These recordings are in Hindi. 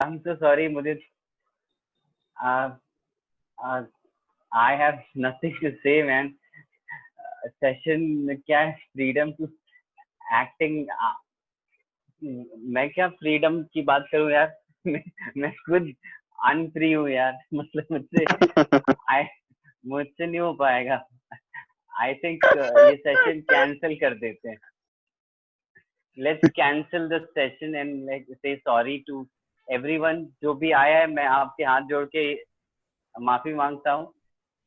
I'm so sorry, मुझे uh, uh, I have nothing to say, man. Session क्या है, फ्रीडम टू एक्टिंग। मैं क्या फ्रीडम की बात करूं यार। मैं खुद अनफ्री हूँ यार। मतलब आई मुझसे नहीं हो पाएगा। आई थिंक ये सेशन कैंसिल कर देते हैं। Let's cancel the session and like से सॉरी टू एवरीवन। जो भी आया है, मैं आपके हाथ जोड़ के माफी मांगता हूँ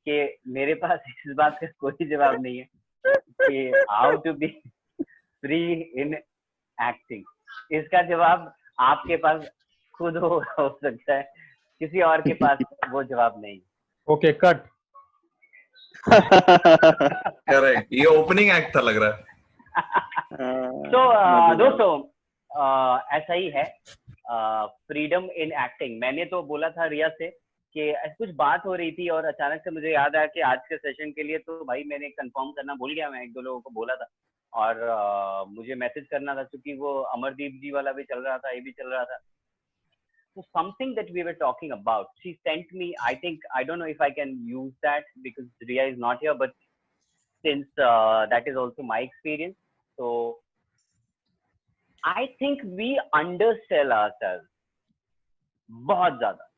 कि मेरे पास इस बात का कोई जवाब नहीं है कि how to be free in acting. इसका जवाब आपके पास खुद हो सकता है, किसी और के पास वो जवाब नहीं। Okay cut. करेक्ट, ये ओपनिंग एक्ट था लग रहा है। तो दोस्तों ऐसा ही है फ्रीडम इन एक्टिंग। मैंने तो बोला था रिया से कि कुछ बात हो रही थी और अचानक से मुझे याद आया कि आज के सेशन के लिए तो भाई मैंने कंफर्म करना भूल गया। मैं एक दो लोगों को बोला था और मुझे मैसेज करना था क्योंकि वो अमरदीप जी वाला भी चल रहा था, ये भी चल रहा था। So something that we were talking about, she sent me, I think, I don't know if I can use that because Riya is not here, but since that is also my experience, so I think we undersell ourselves बहुत ज़्यादा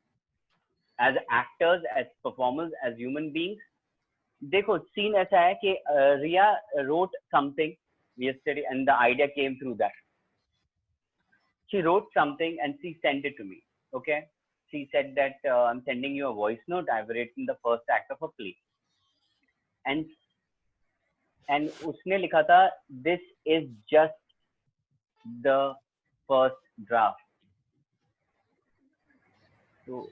as actors, as performers, as human beings. देखो सीन ऐसा है कि रिया wrote something yesterday and the idea came through that. She wrote something and she sent it to me. Okay, she said that I'm sending you a voice note. I've written the first act of a play, and उसने लिखा था this is just the first draft. तो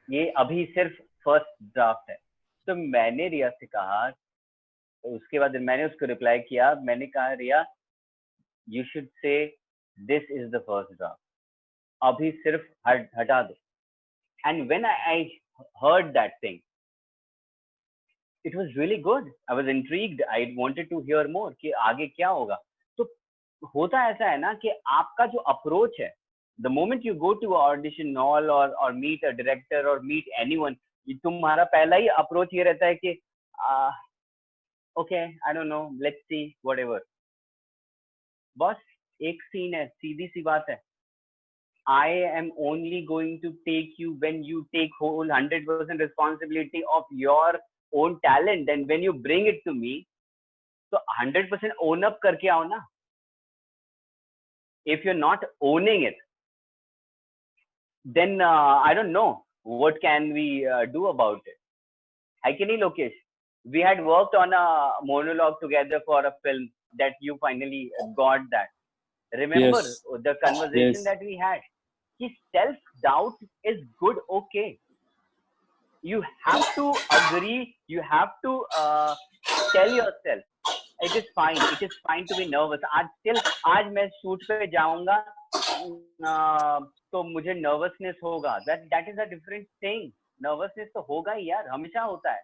ये अभी सिर्फ फर्स्ट ड्राफ्ट है। तो मैंने रिया से कहा, उसके बाद मैंने उसको रिप्लाई किया, मैंने कहा Riya you should say this is the first draft, अभी सिर्फ हटा दो। And when I heard that thing, it was really good. I was intrigued. I wanted to hear more कि आगे क्या होगा। तो होता ऐसा है ना कि आपका जो अप्रोच है, the moment you go to an audition hall or meet a director or meet anyone, तुम्हारा पहला ही अप्रोच ये रहता है कि okay, I don't know, let's see, whatever. बस एक सीन है, सीधी सी बात है। I am only going to take you when you take whole 100% responsibility of your own talent, and when you bring it to me, तो 100% own up करके आओ ना। If you're not owning it, then I don't know what can we do about it. है कि नहीं Lokesh? We had worked on a monologue together for a film that you finally got that. Remember Yes. the conversation Yes. that we had? कि self-doubt is good, okay. You have to agree, you have to tell yourself, it is fine to be nervous. आज मैं शूट पे जाऊंगा तो मुझे नर्वसनेस होगा, that is a different thing. Nervousness तो होगा ही यार, हमेशा होता है।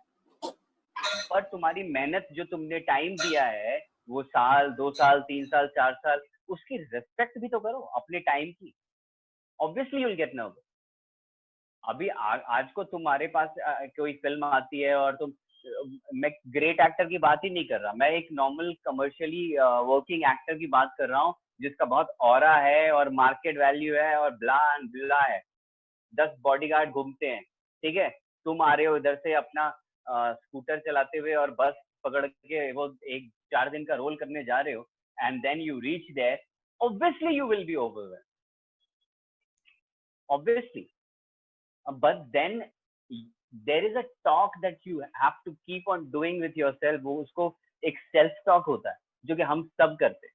पर तुम्हारी मेहनत जो तुमने टाइम दिया है, वो साल 2 साल 3 साल 4 साल, उसकी रिस्पेक्ट भी तो करो अपने टाइम की। Obviously you will get nervous. अभी आज को तुम्हारे पास कोई फिल्म आती है और तुम, मैं ग्रेट एक्टर की बात ही नहीं कर रहा, मैं एक नॉर्मल कमर्शियली वर्किंग एक्टर की बात कर रहा हूँ जिसका बहुत ऑरा है और मार्केट वैल्यू है और ब्ला एंड ब्ला है, 10 बॉडीगार्ड घूमते हैं, ठीक है। तुम आ रहे हो इधर से अपना स्कूटर चलाते हुए और बस पकड़ के वो एक 4 दिन का रोल करने जा रहे हो, and then you reach there, obviously you will be overwhelmed, obviously. but then there is a talk that you have to keep on doing with yourself. वो उसको एक सेल्फ टॉक होता है जो कि हम सब करते हैं।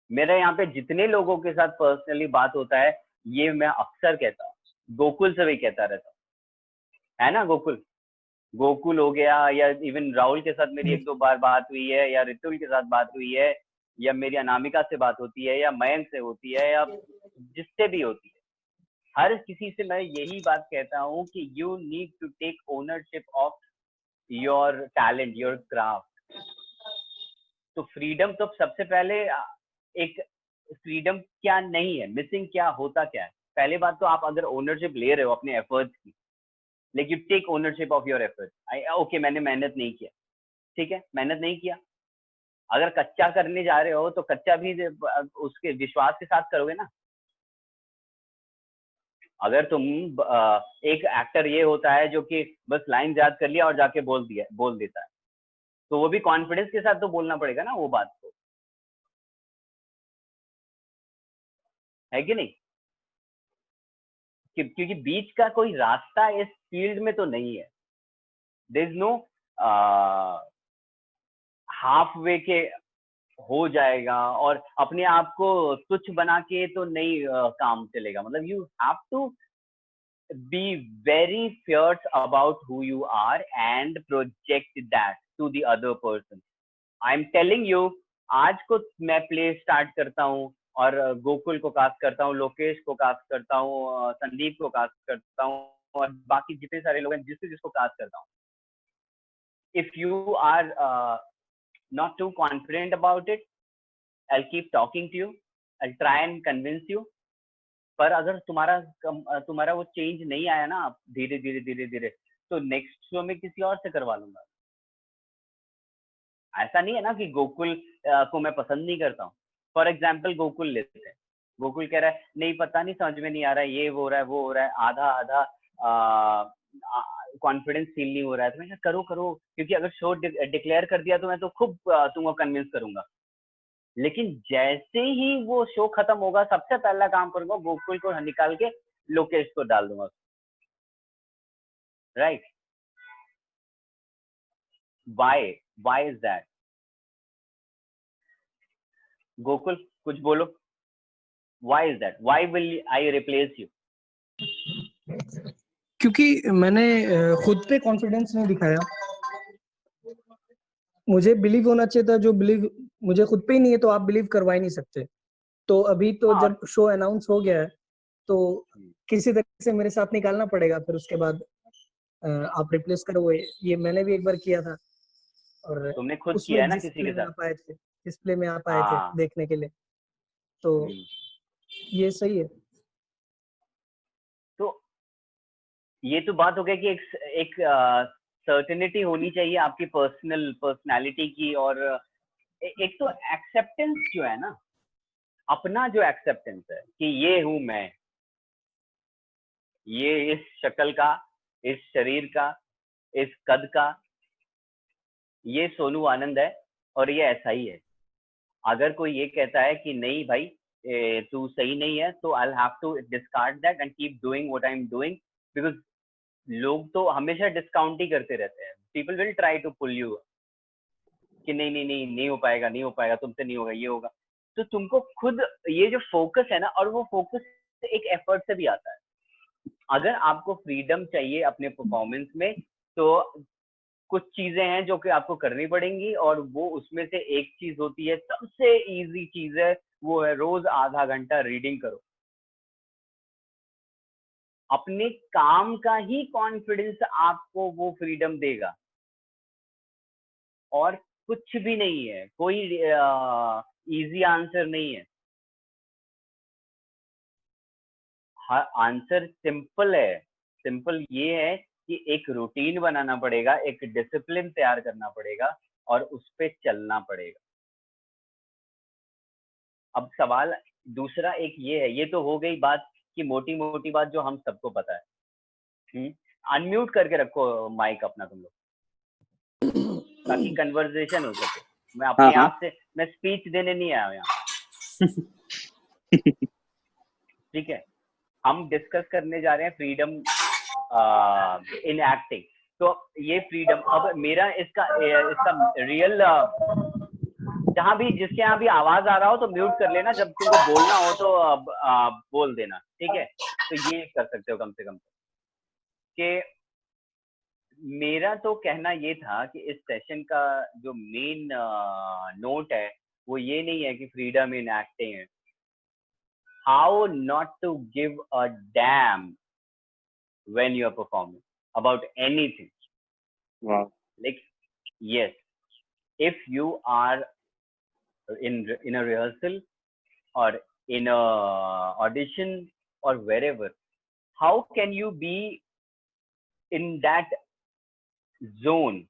मेरे यहाँ पे जितने लोगों के साथ पर्सनली बात होता है, ये मैं अक्सर कहता हूँ, गोकुल से भी कहता रहता हूँ, है ना गोकुल? गोकुल हो गया, या इवन राहुल के साथ मेरी 1-2 बार बात हुई है, या रितुल के साथ बात हुई है, या मेरी अनामिका से बात होती है, या मयंक से होती है, या जिससे भी होती है। हर किसी से मैं यही बात कहता हूँ कि you need to take ownership of your talent, your craft. तो फ्रीडम तो सबसे पहले एक फ्रीडम क्या नहीं है, मिसिंग क्या होता क्या है, पहले बात तो आप अगर ओनरशिप ले रहे हो अपने एफर्ट्स की, like you take ownership of your efforts. Okay मैंने मेहनत नहीं किया, ठीक है मेहनत नहीं किया। अगर कच्चा करने जा रहे हो तो कच्चा भी उसके विश्वास के साथ करोगे ना। अगर तुम एक एक्टर ये होता है जो कि बस लाइन याद कर लिया और जाके बोल देता है, तो वो भी कॉन्फिडेंस के साथ तो बोलना पड़ेगा ना वो बात को, है कि नहीं? क्योंकि बीच का कोई रास्ता इस फील्ड में तो नहीं है। There is no half way के हो जाएगा और अपने आप को तुच्छ बना के तो नहीं काम चलेगा। मतलब you have to be very fierce about who you are and project that to the other person. I'm telling you, आज को मैं प्ले स्टार्ट करता हूँ और गोकुल को कास्ट करता हूँ, लोकेश को कास्ट करता हूँ, संदीप को कास्ट करता हूँ और बाकी जितने सारे लोग हैं जिसको कास्ट करता हूँ। If you are not too confident about it, I'll keep talking to you. I'll try and convince you. पर अगर तुम्हारा वो चेंज नहीं आया ना धीरे धीरे तो नेक्स्ट शो में किसी और से करवा लूंगा। ऐसा नहीं है ना कि गोकुल को मैं पसंद नहीं करता हूँ। फॉर एग्जाम्पल गोकुल लेते हैं, गोकुल कह रहा है नहीं पता नहीं समझ में नहीं आ रहा है, ये हो रहा है वो हो रहा है, आधा आधा कॉन्फिडेंस फील नहीं हो रहा है। तो मैं करो क्योंकि अगर शो डिक्लेयर कर दिया तो मैं तो खूब तुमको कन्विंस करूंगा। लेकिन जैसे ही वो शो खत्म होगा सबसे पहला काम करूंगा गोकुल को निकाल के लोकेश को डाल दूंगा, right? why is that? Gokul कुछ बोलो, why is that? why will I replace you? क्योंकि मैंने खुद पे कॉन्फिडेंस नहीं दिखाया। मुझे बिलीव होना चाहिए था, जो बिलीव मुझे खुद पे ही नहीं है तो आप बिलीव करवा ही नहीं सकते। तो अभी तो जब शो अनाउंस हो गया है तो किसी तरह से मेरे साथ निकालना पड़ेगा, फिर उसके बाद आप रिप्लेस करो। ये मैंने भी एक बार किया था और तुमने खुद किया है ना किसी के साथ? आप आए थे, इस प्ले में आप आए थे देखने के लिए, तो ये सही है। तो ये तो बात हो गया कि एक सर्टेनिटी होनी चाहिए आपकी पर्सनालिटी की, और एक तो एक्सेप्टेंस जो है ना, अपना जो एक्सेप्टेंस है कि ये हूं मैं, ये इस शक्ल का, इस शरीर का, इस कद का, ये सोनू आनंद है और ये ऐसा ही है। अगर कोई ये कहता है कि नहीं भाई तू सही नहीं है, तो I have to discard that and keep doing what I am doing, because लोग तो हमेशा डिस्काउंट ही करते रहते हैं। People will try to pull you कि नहीं हो पाएगा, तुमसे नहीं होगा, ये होगा। तो तुमको खुद ये जो फोकस है ना, और वो फोकस एक एफर्ट से भी आता है। अगर आपको फ्रीडम चाहिए अपने परफॉर्मेंस में, तो कुछ चीजें हैं जो कि आपको करनी पड़ेंगी, और वो उसमें से एक चीज होती है, सबसे इजी चीज है, वो है रोज आधा घंटा रीडिंग करो। अपने काम का ही कॉन्फिडेंस आपको वो फ्रीडम देगा, और कुछ भी नहीं है, कोई इजी आंसर नहीं है। आंसर सिंपल है। सिंपल ये है कि एक रूटीन बनाना पड़ेगा, एक डिसिप्लिन तैयार करना पड़ेगा और उस पे चलना पड़ेगा। अब सवाल दूसरा एक ये है, ये तो हो गई बात की मोटी मोटी बात जो हम सबको पता है। अनम्यूट करके रखो माइक अपना तुम लोग, ताकि कन्वर्सेशन हो सके। मैं अपने आप से मैं स्पीच देने नहीं आया यहाँ। ठीक है, हम डिस्कस करने जा रहे हैं फ्रीडम इन एक्टिंग। तो ये फ्रीडम, अब मेरा इसका रियल, जहां भी जिसके यहाँ भी आवाज आ रहा हो तो म्यूट कर लेना, जब तुमको बोलना हो तो बोल देना, ठीक है? तो ये कर सकते हो कम से कम। कि मेरा तो कहना ये था कि इस सेशन का जो मेन नोट है वो ये नहीं है कि फ्रीडम इन एक्टिंग है, how not to give a damn when you are performing about anything. Wow. Like, yes, if you are in a rehearsal or in a audition or wherever, how can you be in that zone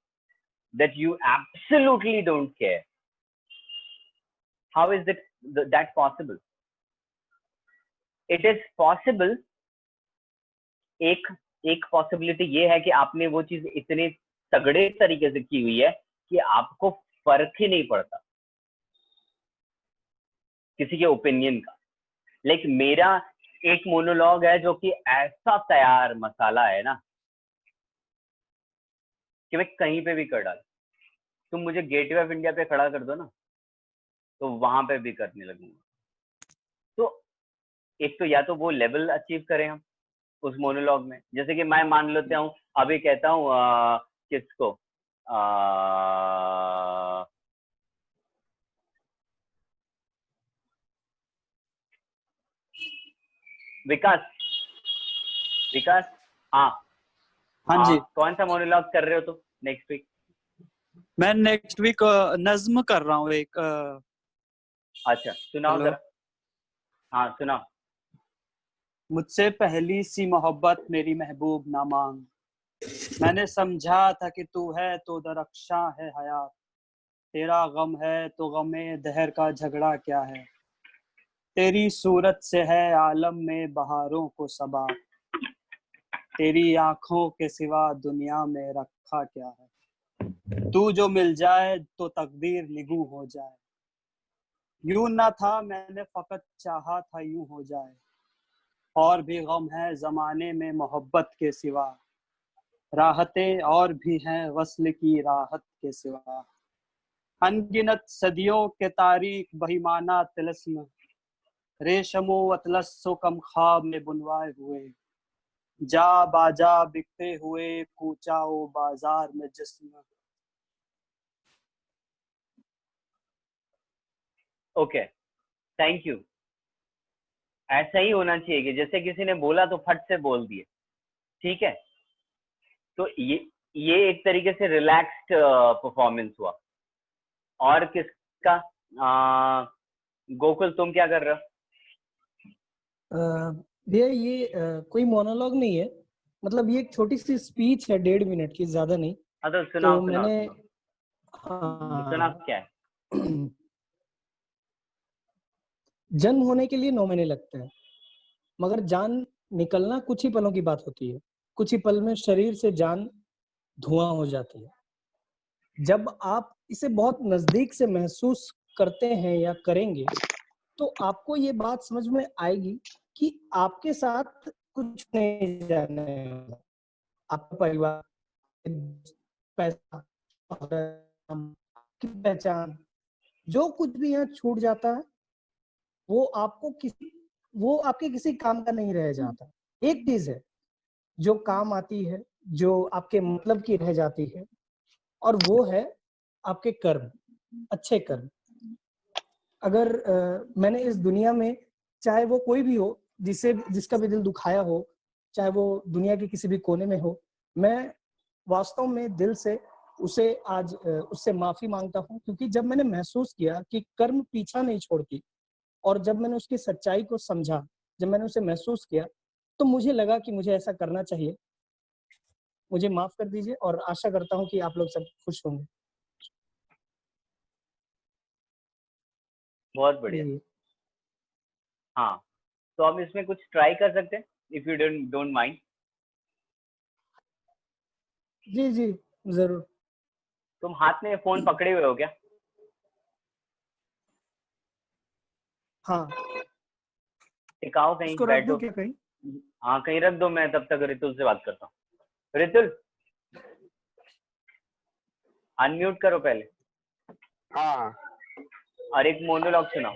that you absolutely don't care? How is that possible? It is possible. एक पॉसिबिलिटी ये है कि आपने वो चीज इतने तगड़े तरीके से की हुई है कि आपको फर्क ही नहीं पड़ता किसी के ओपिनियन का. लाइक मेरा एक मोनोलॉग है जो कि ऐसा तैयार मसाला है ना कि मैं कहीं पे भी कर डाल. तुम मुझे गेटवे ऑफ इंडिया पे खड़ा कर दो ना तो वहां पे भी करने लगूंगा. तो एक तो या तो वो लेवल अचीव करें हम उस मोनोलॉग में. जैसे कि मैं मान लेता हूँ अभी कहता हूँ किसको विकास. हाँ हाँ जी. कौन सा मोनोलॉग कर रहे हो तुम नेक्स्ट वीक? मैं नेक्स्ट वीक नज्म कर रहा हूँ एक. अच्छा सुनाओ जरा. हाँ सुनाओ. मुझसे पहली सी मोहब्बत मेरी महबूब ना मांग, मैंने समझा था कि तू है तो दरख्शां है हयात, तेरा गम है तो गमे दहर का झगड़ा क्या है, तेरी सूरत से है आलम में बहारों को सबा, तेरी आंखों के सिवा दुनिया में रखा क्या है, तू जो मिल जाए तो तकदीर निगू हो जाए, यूं ना था मैंने फकत चाहा था यूं हो जाए, और भी गम है जमाने में मोहब्बत के सिवा, राहतें और भी हैं वस्ल की राहत के सिवा, अनगिनत सदियों के तारीख बहिमाना तिलस्म, रेशमो अतलस्सो कम ख्वाब में बुनवाए हुए, जा बाजा बिकते हुए कूचाओ बाजार में जिस्म. Okay thank you. ऐसा ही होना चाहिए कि जैसे किसी ने बोला तो फट से बोल दिए. ठीक है. तो ये एक तरीके से रिलैक्स्ड परफॉर्मेंस हुआ. और किसका गोकुल तुम क्या कर रहे हो? भैया ये कोई मोनोलॉग नहीं है, मतलब ये एक छोटी सी स्पीच है 1.5 मिनट की, ज्यादा नहीं. तो सुनाओ. मैंने सुना क्या है? जन्म होने के लिए 9 महीने लगते हैं, मगर जान निकलना कुछ ही पलों की बात होती है. कुछ ही पल में शरीर से जान धुआं हो जाती है. जब आप इसे बहुत नजदीक से महसूस करते हैं या करेंगे तो आपको ये बात समझ में आएगी कि आपके साथ कुछ नहीं जाने वाला. आपका परिवार, पैसा, आपकी पहचान, जो कुछ भी यहाँ छूट जाता है वो आपके किसी काम का नहीं रह जाता. एक चीज है जो काम आती है, जो आपके मतलब की रह जाती है, और वो है आपके कर्म, अच्छे कर्म. अगर मैंने इस दुनिया में, चाहे वो कोई भी हो, जिसका भी दिल दुखाया हो, चाहे वो दुनिया के किसी भी कोने में हो, मैं वास्तव में दिल से उसे आज उससे माफी मांगता हूँ. क्योंकि जब मैंने महसूस किया कि कर्म पीछा नहीं छोड़ती, और जब मैंने उसकी सच्चाई को समझा, जब मैंने उसे महसूस किया, तो मुझे लगा कि मुझे ऐसा करना चाहिए. मुझे माफ कर दीजिए और आशा करता हूँ कि आप लोग सब खुश होंगे. बहुत बढ़िया. हाँ तो हम इसमें कुछ ट्राई कर सकते हैं इफ यू डोंट माइंड. जी जी जरूर. तुम हाथ में फोन पकड़े हुए हो क्या? हाँ. टिकाओ कहीं इसको रख दूं बैठो. क्या कहीं? हाँ कहीं रख दो. मैं तब तक रितुल से बात करता हूँ. रितुल अनम्यूट करो पहले. हाँ. और एक मोनोलॉग सुनाओ.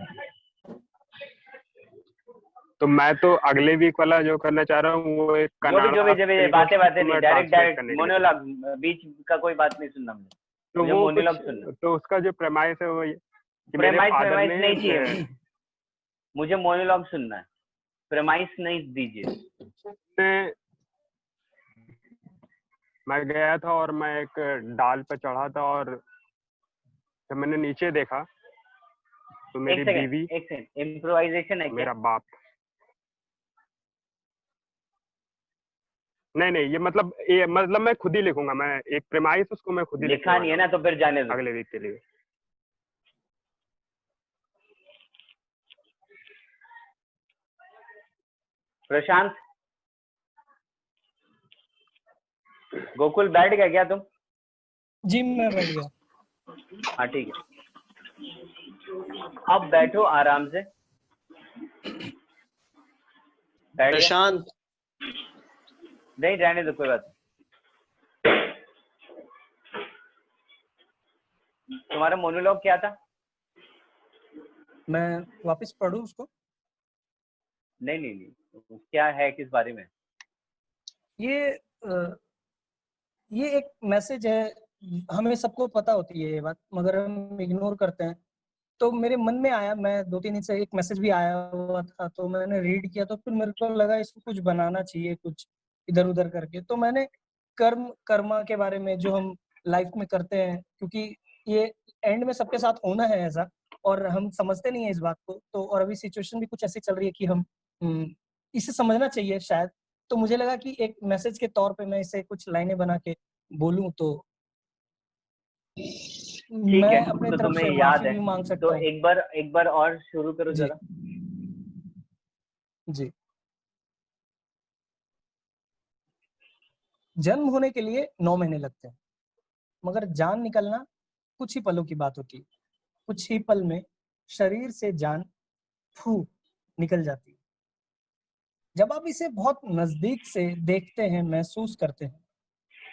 तो मैं तो अगले वीक वाला जो करना चाह रहा हूँ वो एक जो भी बातें नहीं, डायरेक्ट मोनोलॉग, बीच का कोई बात नहीं सुनना मुझे. तो वो मोनोलॉग सुनना. तो उसका जो प्रेमाइस है वो कि प्रेमाइस नहीं चाहिए मुझे मोनोलॉग सुनना है. प्रेमाइस नहीं दीजिए. मैं गया था और मैं एक डाल पे चढ़ा था, और जब मैंने नीचे देखा तो मेरी बीवी, एक सेकंड, इम्प्रोवाइजेशन है क्या? मेरा बाप. नहीं नहीं, ये मतलब मैं खुद ही लिखूंगा, मैं एक प्रेमाइस उसको मैं खुद ही लिखा नहीं है ना, तो फिर जाने दो। अगले वीक के लिए। प्रशांत, गोकुल बैठ गया क्या तुम? जी मैं बैठ गया। हाँ ठीक है, अब बैठो आराम से। बैठ गया? प्रशांत, नहीं रहने दो, कोई बात नहीं। तुम्हारा मोनोलॉग क्या था? मैं वापस पढ़ूं उसको? नहीं नहीं नहीं, क्या है, किस बारे में? ये एक मैसेज है, हमें सबको पता होती है ये बात, मगर हम इग्नोर करते हैं। तो मेरे मन में आया, मैं 2-3 दिन से एक मैसेज भी आया हुआ था, तो मैंने रीड किया, तो फिर मेरे को लगा इसको कुछ बनाना चाहिए, कुछ इधर उधर करके। तो मैंने कर्मा के बारे में, जो हम लाइफ में करते हैं, क्योंकि ये एंड में सबके साथ होना है ऐसा, और हम समझते नहीं है इस बात को। तो और अभी सिचुएशन भी कुछ ऐसी चल रही है कि हम इसे समझना चाहिए शायद। तो मुझे लगा कि एक मैसेज के तौर पे मैं इसे कुछ लाइनें बना के बोलूं, तो ठीक है, मैं अपने तो तरफ तुम्हें से याद माफी है भी मांग सकता तो हूँ। एक बार और शुरू करो जी जरा। जी। जन्म होने के लिए 9 महीने लगते हैं, मगर जान निकलना कुछ ही पलों की बात होती है। कुछ ही पल में शरीर से जान फू निकल जाती है। जब आप इसे बहुत नजदीक से देखते हैं, महसूस करते हैं,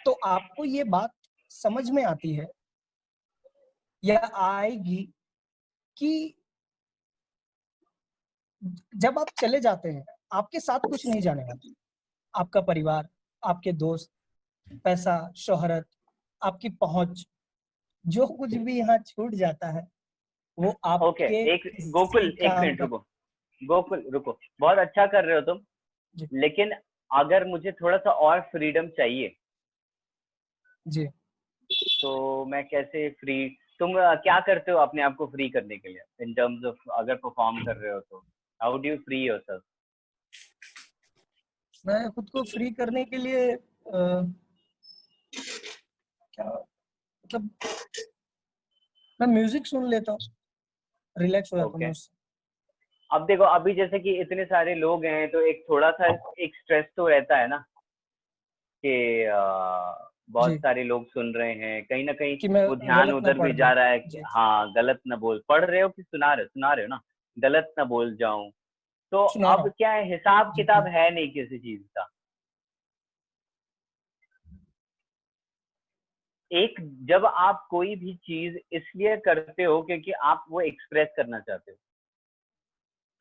तो आपको ये बात समझ में आती है या आएगी कि जब आप चले जाते हैं, आपके साथ कुछ नहीं जाने वाला। आपका परिवार, आपके दोस्त, पैसा, शोहरत, आपकी पहुंच, जो कुछ भी यहाँ छूट जाता है, वो ओके, आपके एक गोकुल, किसी एक काम मिनट का। रुको। गोकुल रुको, बहुत अच्छा कर रहे हो तुम, जी लेकिन अगर मुझे थोड़ा सा और फ्रीडम चाहिए, जी। तो मैं कैसे फ्री? तुम क्या करते हो अपने आप को फ्री करने के लिए, इन टर्म्स ऑफ अगर परफॉर्म कर रहे हो तो how do you free yourself? मैं खुद को फ्री करने के लिए क्या मतलब, मैं म्यूजिक सुन लेता हूँ, रिलैक्स हो जाता हूँ ओके, मैं उससे। अब देखो, अभी जैसे कि इतने सारे लोग हैं, तो एक थोड़ा सा एक स्ट्रेस तो रहता है ना, कि बहुत जी, सारे लोग सुन रहे हैं, कहीं ना कहीं कि मैं वो ध्यान गलत ना उधर भी पढ़ जा दूं। रहा है कि जी, हाँ गलत ना बोल, पढ़ रहे हो कि सुना रहे हो ना, गलत ना बोल जाऊं। तो सुना रहा अब हूँ। क्या है, हिसाब जी किताब है नहीं किसी चीज का। एक, जब आप कोई भी चीज इसलिए करते हो क्योंकि आप वो एक्सप्रेस करना चाहते हो,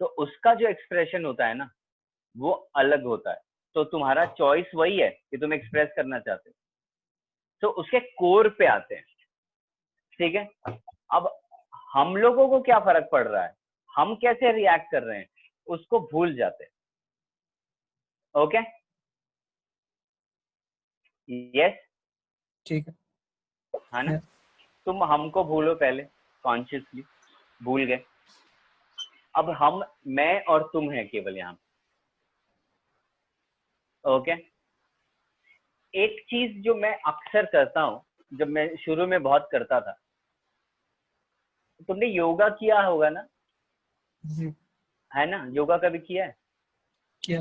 तो उसका जो एक्सप्रेशन होता है ना, वो अलग होता है। तो तुम्हारा चॉइस वही है कि तुम एक्सप्रेस करना चाहते हो, तो उसके कोर पे आते हैं। ठीक है, अब हम लोगों को क्या फर्क पड़ रहा है, हम कैसे रिएक्ट कर रहे हैं, उसको भूल जाते हैं। ओके, यस, ठीक है ना? है। तुम हमको भूलो, पहले कॉन्शियसली भूल गए, अब हम, मैं और तुम हैं केवल यहाँ। ओके, एक चीज जो मैं अक्सर करता हूँ, जब मैं शुरू में बहुत करता था, तुमने योगा किया होगा ना, जी, है ना? योगा कभी किया है? क्या?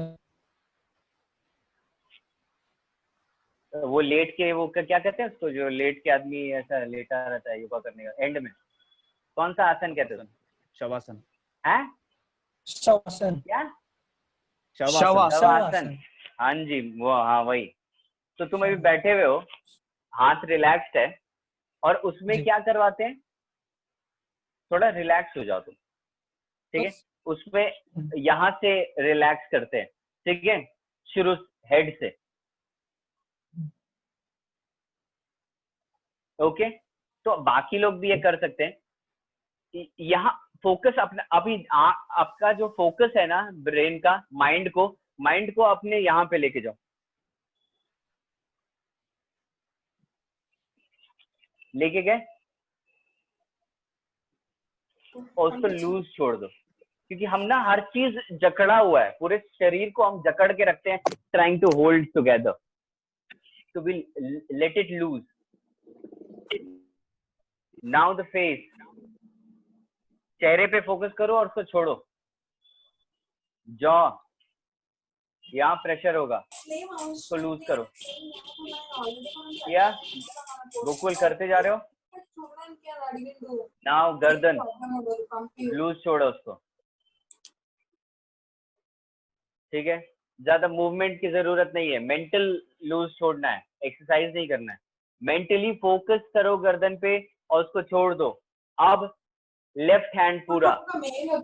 वो लेट के, वो क्या कहते हैं उसको, जो लेट के आदमी ऐसा लेटा रहता है योगा करने का, एंड में कौन सा आसन कहते हैं? शवासन। हैं? शवासन। क्या? शवासन। शवासन। हाँ जी, वो, हाँ वही। तो तुम अभी बैठे हुए हो, हाथ रिलैक्स्ड है, और उसमें जी, क्या करवाते हैं, थोड़ा रिलैक्स हो जाओ तुम। ठीक है, बस। उसमें यहाँ से रिलैक्स करते हैं। ठीक है, शुरू हेड से। ओके, तो बाकी लोग भी ये कर सकते हैं। यहाँ फोकस अपना, अभी आपका जो फोकस है ना ब्रेन का, माइंड को अपने यहाँ पे लेके जाओ, लेके गए, और उसको लूज छोड़ दो। क्योंकि हम ना हर चीज जकड़ा हुआ है, पूरे शरीर को हम जकड़ के रखते हैं, trying to hold together. to be let it loose. Now the face. चेहरे पे फोकस करो और उसको छोड़ो. जॉ, यहाँ प्रेशर होगा, उसको लूज करो. या गोकुल करते जा रहे हो. नाउ गर्दन लूज छोड़ो उसको. ठीक है, ज्यादा मूवमेंट की जरूरत नहीं है. मेंटल लूज छोड़ना है, एक्सरसाइज नहीं करना है. मेंटली फोकस करो गर्दन पे और उसको छोड़ दो. अब लेफ्ट हैंड पूरा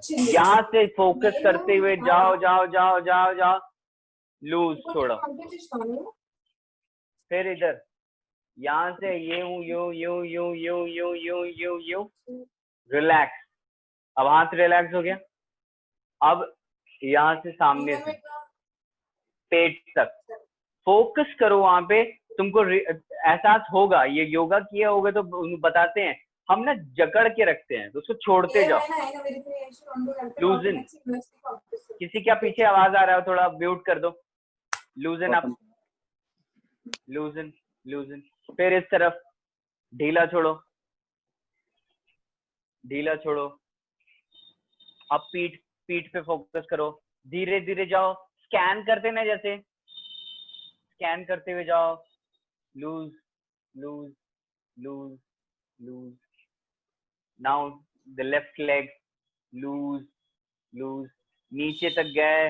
यहाँ से फोकस करते हुए जाओ जाओ जाओ जाओ जाओ, लूज छोड़ो. फिर इधर यहाँ से यूं यूं यूं यूं यूं यूं यूं यूं यूं, रिलैक्स. अब हाथ रिलैक्स हो गया. अब यहाँ से सामने से पेट तक फोकस करो. वहां पे तुमको एहसास होगा. ये योगा किया होगा तो बताते हैं हम ना, जकड़ के रखते हैं तो उसको छोड़ते जाओ. लूजन. किसी क्या पीछे आवाज आ रहा है, थोड़ा म्यूट कर दो. लूजन अप, लूजन लूजन. फिर इस तरफ ढीला छोड़ो, ढीला छोड़ो. अब पीठ पे फोकस करो. धीरे धीरे जाओ, स्कैन करते ना, जैसे स्कैन करते हुए जाओ. Loose loose loose loose. Now the left leg loose loose. नीचे तक गए,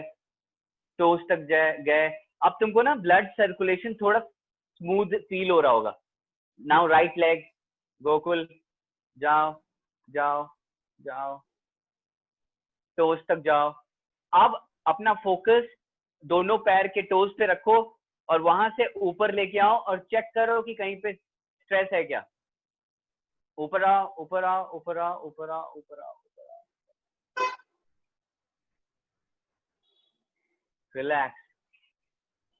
टोस तक गए. अब तुमको ना ब्लड सर्कुलेशन थोड़ा स्मूथ फील हो रहा होगा. नाउ राइट लेग, गोकुल जाओ जाओ जाओ, टोस तक जाओ. अब अपना फोकस दोनों पैर के टोस पे रखो और वहां से ऊपर लेके आओ और चेक करो कि कहीं पे स्ट्रेस है क्या. ऊपर आओ ऊपर आओ ऊपर आओ ऊपर आओ ऊपर आओ ऊपर आओ. रिलैक्स.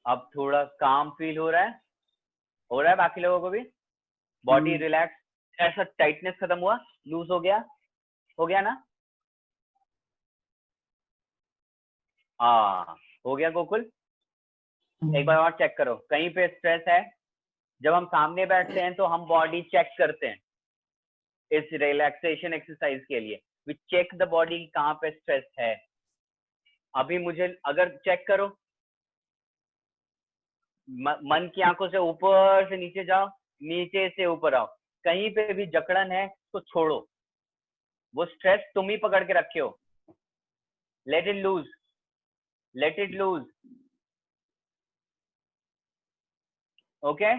अब थोड़ा काम फील हो रहा है बाकी लोगों को भी. Body relax. ऐसा टाइटनेस खत्म हुआ, लूज हो गया ना. हाँ, हो गया गोकुल. एक बार और चेक करो कहीं पे स्ट्रेस है. जब हम सामने बैठते हैं तो हम बॉडी चेक करते हैं इस रिलैक्सेशन एक्सरसाइज के लिए. वी चेक द बॉडी कहाँ पे स्ट्रेस है. अभी मुझे अगर चेक करो, मन की आंखों से ऊपर से नीचे जाओ, नीचे से ऊपर आओ. कहीं पे भी जकड़न है तो छोड़ो. वो स्ट्रेस तुम ही पकड़ के रखे हो. Let it loose, let it loose. Okay,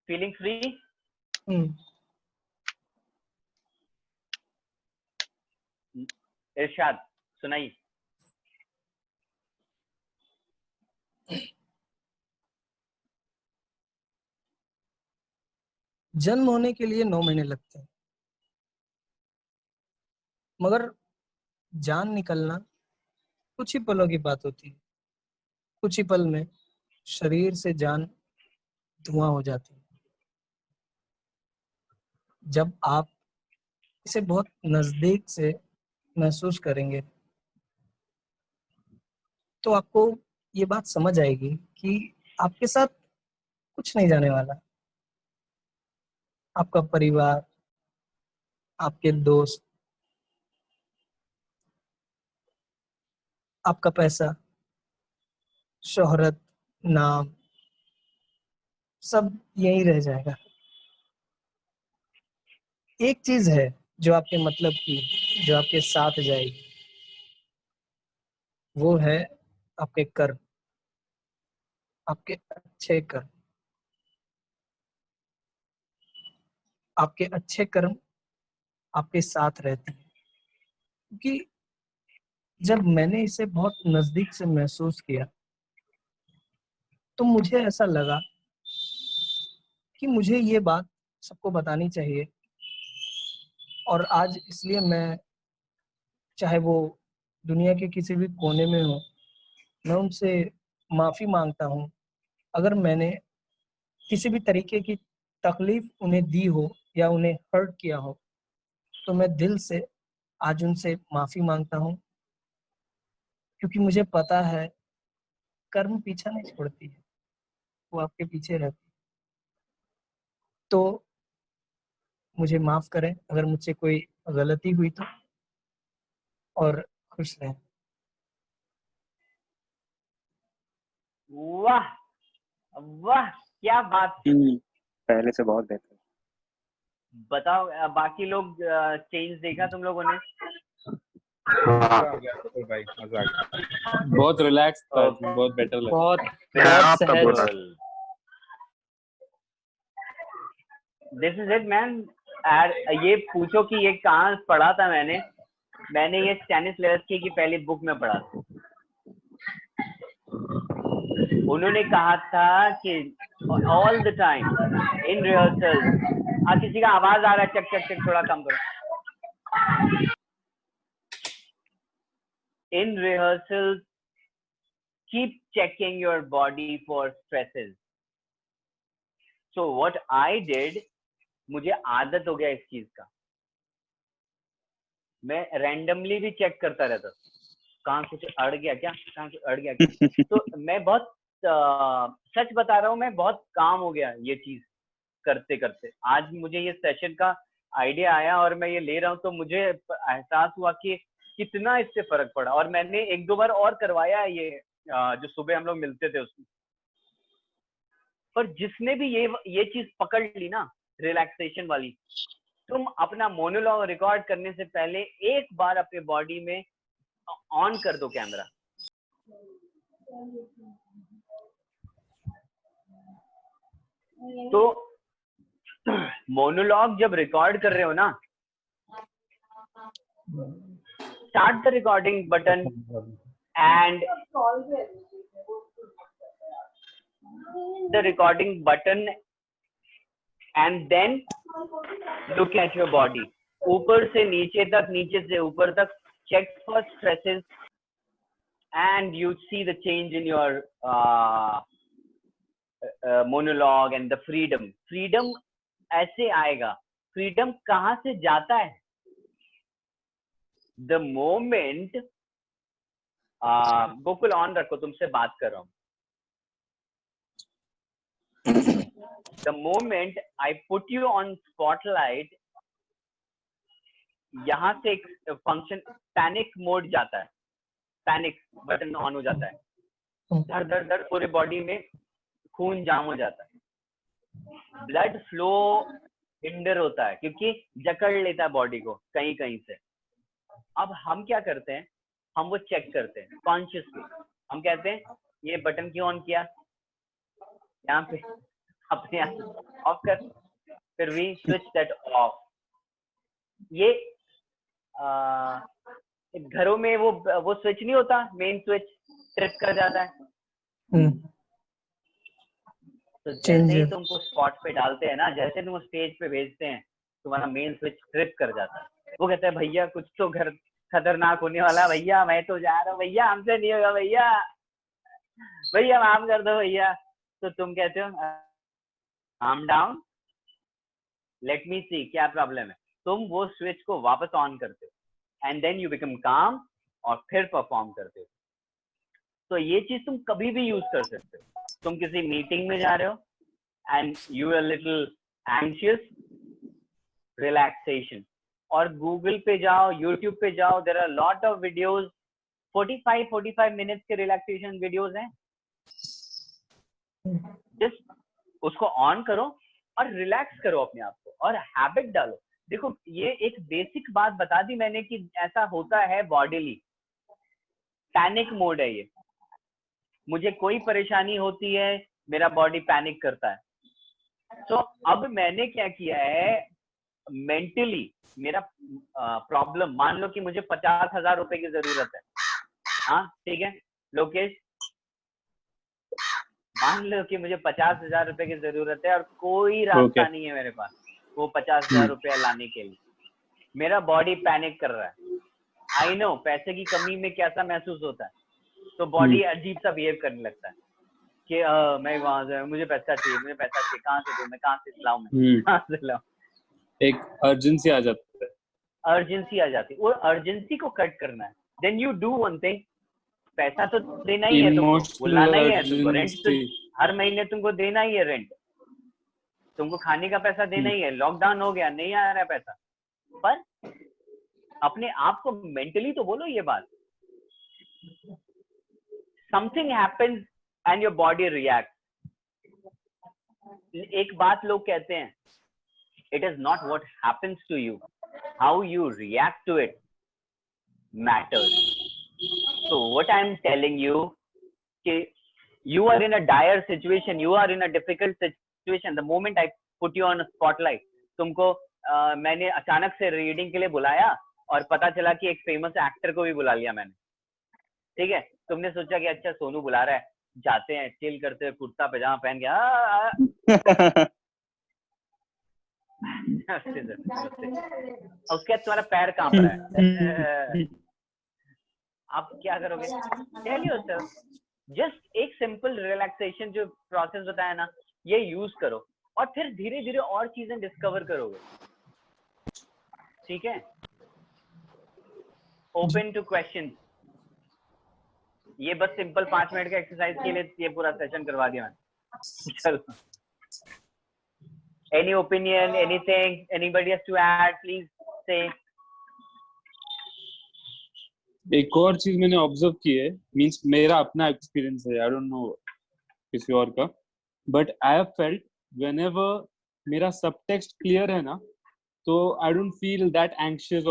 feeling free. इरशाद सुनाइए. जन्म होने के लिए 9 महीने लगते हैं, मगर जान निकलना कुछ ही पलों की बात होती है. कुछ ही पल में शरीर से जान धुआं हो जाती है. जब आप इसे बहुत नजदीक से महसूस करेंगे तो आपको ये बात समझ आएगी कि आपके साथ कुछ नहीं जाने वाला. आपका परिवार, आपके दोस्त, आपका पैसा, शोहरत, नाम, सब यही रह जाएगा. एक चीज है जो आपके मतलब की, जो आपके साथ जाएगी, वो है आपके कर्म, आपके अच्छे कर्म. आपके अच्छे कर्म आपके साथ रहते हैं. क्योंकि जब मैंने इसे बहुत नजदीक से महसूस किया तो मुझे ऐसा लगा कि मुझे ये बात सबको बतानी चाहिए. और आज इसलिए मैं, चाहे वो दुनिया के किसी भी कोने में हो, मैं उनसे माफी मांगता हूँ अगर मैंने किसी भी तरीके की तकलीफ उन्हें दी हो या उन्हें हर्ट किया हो. तो मैं दिल से आज उनसे माफी मांगता हूँ, क्योंकि मुझे पता है कर्म पीछा नहीं छोड़ती है. वो आपके पीछे रहती है। तो मुझे माफ करें अगर मुझसे कोई गलती हुई तो, और खुश रहें। वाह वाह, क्या बात है। पहले से बहुत बेहतर। बताओ बाकी लोग चेंज देखा तुम लोगों ने? मजा आ गया तो भाई, मजा आ गया। बहुत रिलैक्स था, Okay. बहुत बेटर लगा। बहुत आप तब सहज। बोला। This is it man. ये पूछो कि ये कहाँ पढ़ा था मैंने ये स्टैनिस्लैवस्की की पहली बुक में पढ़ा था। उन्होंने कहा था कि all the time in rehearsal, किसी का आवाज आ रहा है, चेक चेक चेक, थोड़ा कम करो। इन rehearsal keep checking your body for stresses. So what I did, मुझे आदत हो गया इस चीज का, मैं रैंडमली भी चेक करता रहता, कहाँ कुछ अड़ गया क्या, कहाँ कुछ अड़ गया क्या। तो मैं बहुत सच बता रहा हूँ, मैं बहुत काम हो गया ये चीज करते करते। आज मुझे ये सेशन का आइडिया आया और मैं ये ले रहा हूँ, तो मुझे एहसास हुआ कि कितना इससे फर्क पड़ा। और मैंने एक दो बार और करवाया है ये, जो सुबह हम लोग मिलते थे उसमें। पर जिसने भी ये चीज पकड़ ली ना, रिलैक्सेशन वाली, तुम अपना मोनोलॉग रिकॉर्ड करने से पहले एक बार अपने बॉडी में ऑन कर दो कैमरा। तो मोनोलॉग जब रिकॉर्ड कर रहे हो ना, start the recording button and the recording button and then look at your body, ऊपर से नीचे तक, नीचे से ऊपर तक, check for stresses and you see the change in your monologue and the freedom ऐसे आएगा। freedom कहाँ से जाता है? the moment गोकुल ऑन रखो, तुमसे बात कर रहा हूँ। The moment I put you on spotlight, यहाँ से एक फंक्शन पैनिक मोड जाता है, पैनिक बटन ऑन हो जाता है, धड़ धड़ धड़ पूरे बॉडी में खून जाम हो जाता है, ब्लड फ्लो हिंडर होता है क्योंकि जकड़ लेता है बॉडी को कहीं कहीं से। अब हम क्या करते हैं, हम वो चेक करते हैं कॉन्शियसली। हम कहते हैं ये बटन क्यों ऑन किया, यहाँ पे अपने आप ऑफ कर, फिर वी स्विच दैट ऑफ। ये घरों में वो स्विच नहीं होता, मेन स्विच ट्रिप कर जाता है। तो जैसे ही तुमको स्पॉट पे डालते हैं ना, जैसे तुम स्टेज पे भेजते हैं, तुम्हारा मेन स्विच ट्रिप कर जाता है। वो कहता है भैया कुछ तो घर खतरनाक होने वाला, भैया मैं तो जा रहा हूँ, भैया हमसे नहीं होगा, भैया भैया माफ कर दो भैया। तो तुम कहते हो calm down, let me see क्या प्रॉब्लम है। तुम वो स्विच को वापस ऑन करते हो एंड देन यू बिकम काम और फिर परफॉर्म करते हो। तो ये चीज तुम कभी भी यूज कर सकते हो। तुम किसी मीटिंग में जा रहे हो and you are little anxious, relaxation, और गूगल पे जाओ, यूट्यूब पे जाओ, there are lot of videos, 45 minutes के रिलैक्सेशन वीडियोस हैं। जस्ट उसको ऑन करो और रिलैक्स करो अपने आप को और हैबिट डालो। देखो ये एक बेसिक बात बता दी मैंने कि ऐसा होता है बॉडीली, पैनिक मोड है ये। मुझे कोई परेशानी होती है, मेरा बॉडी पैनिक करता है। तो अब मैंने क्या किया है, मेंटली मेरा प्रॉब्लम, मान लो कि मुझे 50,000 रुपए की जरूरत है। हाँ ठीक है लोकेश, मान लो कि मुझे 50,000 रुपए की जरूरत है और कोई रास्ता नहीं है मेरे पास वो 50,000 रुपया लाने के लिए। मेरा बॉडी पैनिक कर रहा है। आई नो पैसे की कमी में कैसा महसूस होता है, तो बॉडी अजीब सा बिहेव करने लगता है कि मैं वहां से, मुझे पैसा चाहिए, मुझे पैसा चाहिए, कहाँ से दूं मैं, कहाँ से लाऊं मैं, कहाँ से लाऊं। एक अर्जेंसी आ जाती है, अर्जेंसी आ जाती है। वो अर्जेंसी को कट करना है। Then you do one thing, पैसा तो देना ही है तुमको, बुलाना ही है तुमको, रेंट तो हर महीने तुमको देना ही है रेंट, तुमको खाने का पैसा देना ही है, लॉकडाउन हो गया नहीं आ रहा है पैसा, पर अपने आप को मेंटली तो बोलो ये बात। Something happens and your body react. एक बात लोग कहते हैं, it is not what happens to you, how you react to it matters. So what I'm telling you, you are in a dire situation, you are in a difficult situation. The moment I put you on a spotlight, तुमको मैंने अचानक से रीडिंग के लिए बुलाया और पता चला कि एक फेमस एक्टर को भी बुला लिया मैंने, ठीक है। तुमने सोचा कि अच्छा सोनू बुला रहा है, जाते हैं, चिल करते हैं, कुर्ता पैजामा पहन के उसके बाद तुम्हारा पैर कांप रहा है, आप क्या करोगे? टेल योरसेल्फ, जस्ट एक सिंपल रिलैक्सेशन जो प्रोसेस बताया ना, ये यूज करो और फिर धीरे धीरे और चीजें डिस्कवर करोगे, ठीक है। Open to question. ये बस सिंपल 5 मिनट का एक्सरसाइज के लिए ये पूरा सेशन करवा दिया मैंने। चलो, any opinion, anything, anybody has to add, please say. एक और चीज मैंने ऑब्जर्व की है, मींस मेरा अपना एक्सपीरियंस है, आई डोंट नो किसी और का, but I have felt whenever मेरा सब टेक्स्ट क्लियर है ना, तो I don't feel that anxious,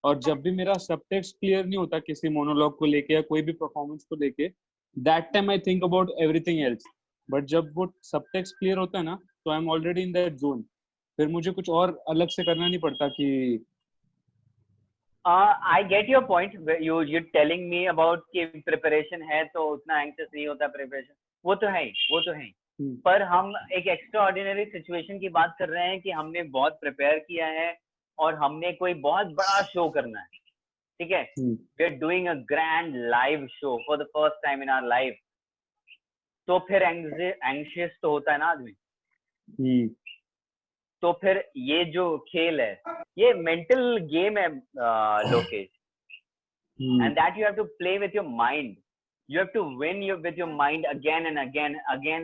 और जब भी मेरा सब टेक्स्ट क्लियर नहीं होता किसी मोनोलॉग को लेके या कोई भी परफॉर्मेंस को लेके, that time I think about everything else. But जब वो सब टेक्स्ट क्लियर होता है ना, तो I am already in that zone, फिर मुझे कुछ और अलग से करना नहीं पड़ता कि I get your point. You're telling me about कि preparation है तो उतना anxious नहीं होता preparation, वो तो है ही, वो तो है ही। पर हम एक extraordinary situation की बात कर रहे हैं कि हमने बहुत prepare किया है और हमने कोई बहुत बड़ा शो करना है, ठीक है। We are doing a grand live show for the first time in our life, तो फिर anxious तो होता है ना आदमी। तो फिर ये जो खेल है, ये मेंटल गेम है Lokesh, and that you have to play with your mind, you have to win with your mind again and again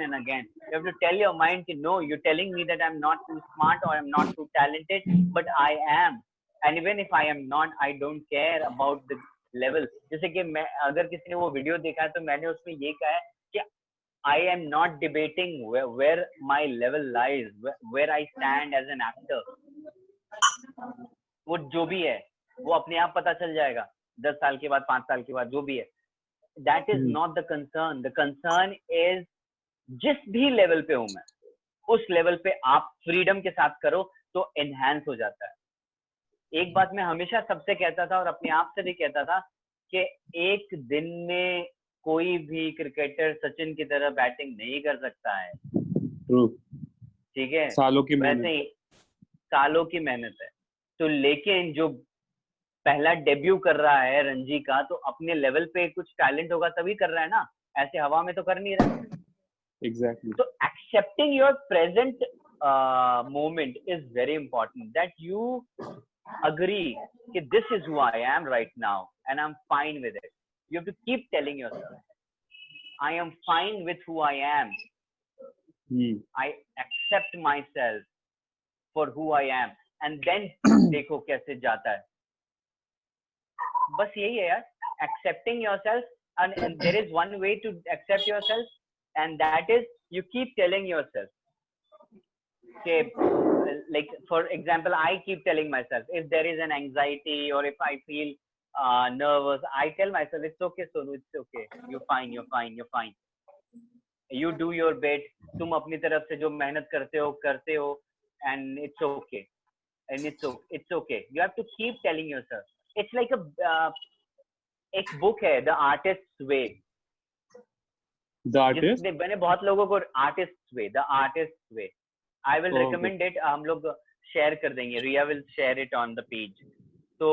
and again. You have to tell your mind कि no, you're telling me that I'm not too smart or I'm not too talented, but I am, and even if I am not, I don't care about the level. जैसे कि मैं, अगर किसी ने वो वीडियो देखा है तो मैंने उसमें ये कहा है कि I am not debating where my level lies, where I stand as an actor. वो जो भी है वो अपने आप पता चल जाएगा 10 साल के बाद, 5 साल के बाद, जो भी है। That is not the concern. The concern is जिस भी लेवल पे हूं मैं, उस लेवल पे आप फ्रीडम के साथ करो तो एनहांस हो जाता है। एक बात मैं हमेशा सबसे कहता था और अपने आप से भी कहता था कि एक दिन में कोई भी क्रिकेटर सचिन की तरह बैटिंग नहीं कर सकता है, ठीक है। सालों की वैसे ही सालों की मेहनत है। तो लेकिन जो पहला डेब्यू कर रहा है रणजी का, तो अपने लेवल पे कुछ टैलेंट होगा तभी कर रहा है ना, ऐसे हवा में तो कर नहीं रहा। एग्जैक्टली। तो accepting your present moment is very important, that you agree कि this is who I am right now and I'm fine with it. You have to keep telling yourself, I am fine with who I am. I accept myself for who I am, and then देखो कैसे जाता है। बस यही है यार, accepting yourself, and there is one way to accept yourself, and that is you keep telling yourself, okay, like for example, I keep telling myself, if there is an anxiety or if I feel nervous, I tell myself, it's okay Sonu, it's okay, you're fine, you're fine, you're fine, you do your bit, तुम अपनी तरफ से जो मेहनत करते हो, and it's okay, and it's okay. You have to keep telling yourself. It's like a एक बुक है The Artist's Way, मैंने बहुत लोगों को The Artist's Way, I will recommend it. हम लोग शेयर कर देंगे, Riya will share it on the page. तो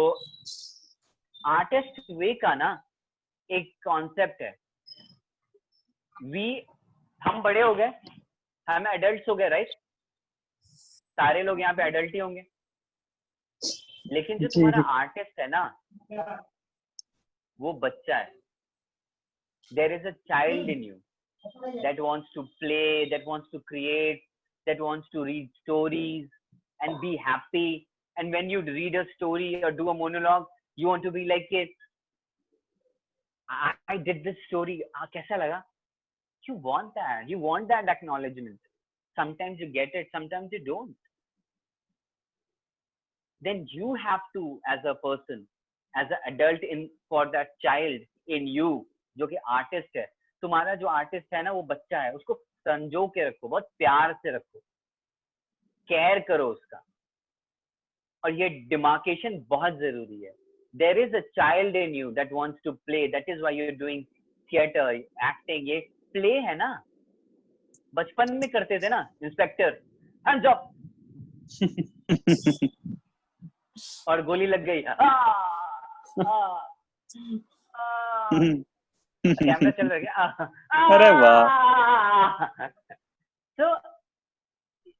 आर्टिस्ट वे का ना एक कॉन्सेप्ट है, हम बड़े हो गए, हम एडल्ट्स हो गए, राइट? सारे लोग यहाँ पे एडल्ट ही होंगे, लेकिन जो तुम्हारा आर्टिस्ट है ना, वो बच्चा है। There is a child in you, that wants to play, that wants to create, that wants to read stories and be happy. And when you read a story or do a monologue, you want to be like, I did this story. Kaisa laga? You want that. You want that acknowledgement. Sometimes you get it, sometimes you don't. Then you have to, as a person, as an adult, in for that child in you, जो कि artist है. तुम्हारा जो artist है ना, वो बच्चा है. उसको संजो के रखो, बहुत प्यार से रखो, केयर करो उसका. और ये demarcation बहुत जरूरी है. There is a child in you that wants to play. That is why you're doing theater, acting. ये play है ना. बचपन में करते थे ना, इंस्पेक्टर हैंड्स अप और गोली लग गई. कैमरा चल रहा है. अरे वाह. So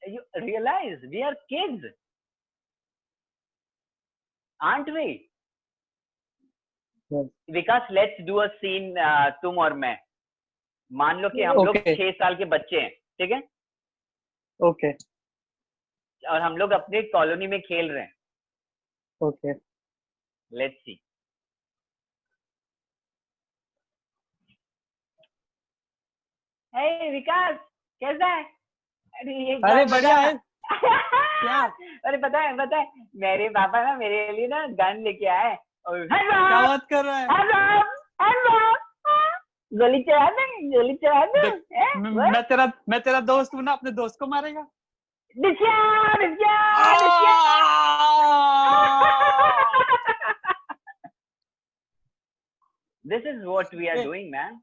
you realize we are kids, aren't we? Vikas, let's do a scene, तुम और मैं. मान लो कि हम लोग 6 साल के बच्चे हैं, ठीक है? ओके. और हम लोग अपने कॉलोनी में खेल रहे हैं. ओके. Let's see. हे विकास, कैसा है? अरे बढ़िया है. क्या? अरे पता है मेरे पापा ना मेरे लिए ना गन लेके आए. और क्या बात कर रहा है? गोली चला दे. मैं तेरा दोस्त हूँ ना, अपने दोस्त को मारेगा? This is what we are doing, man,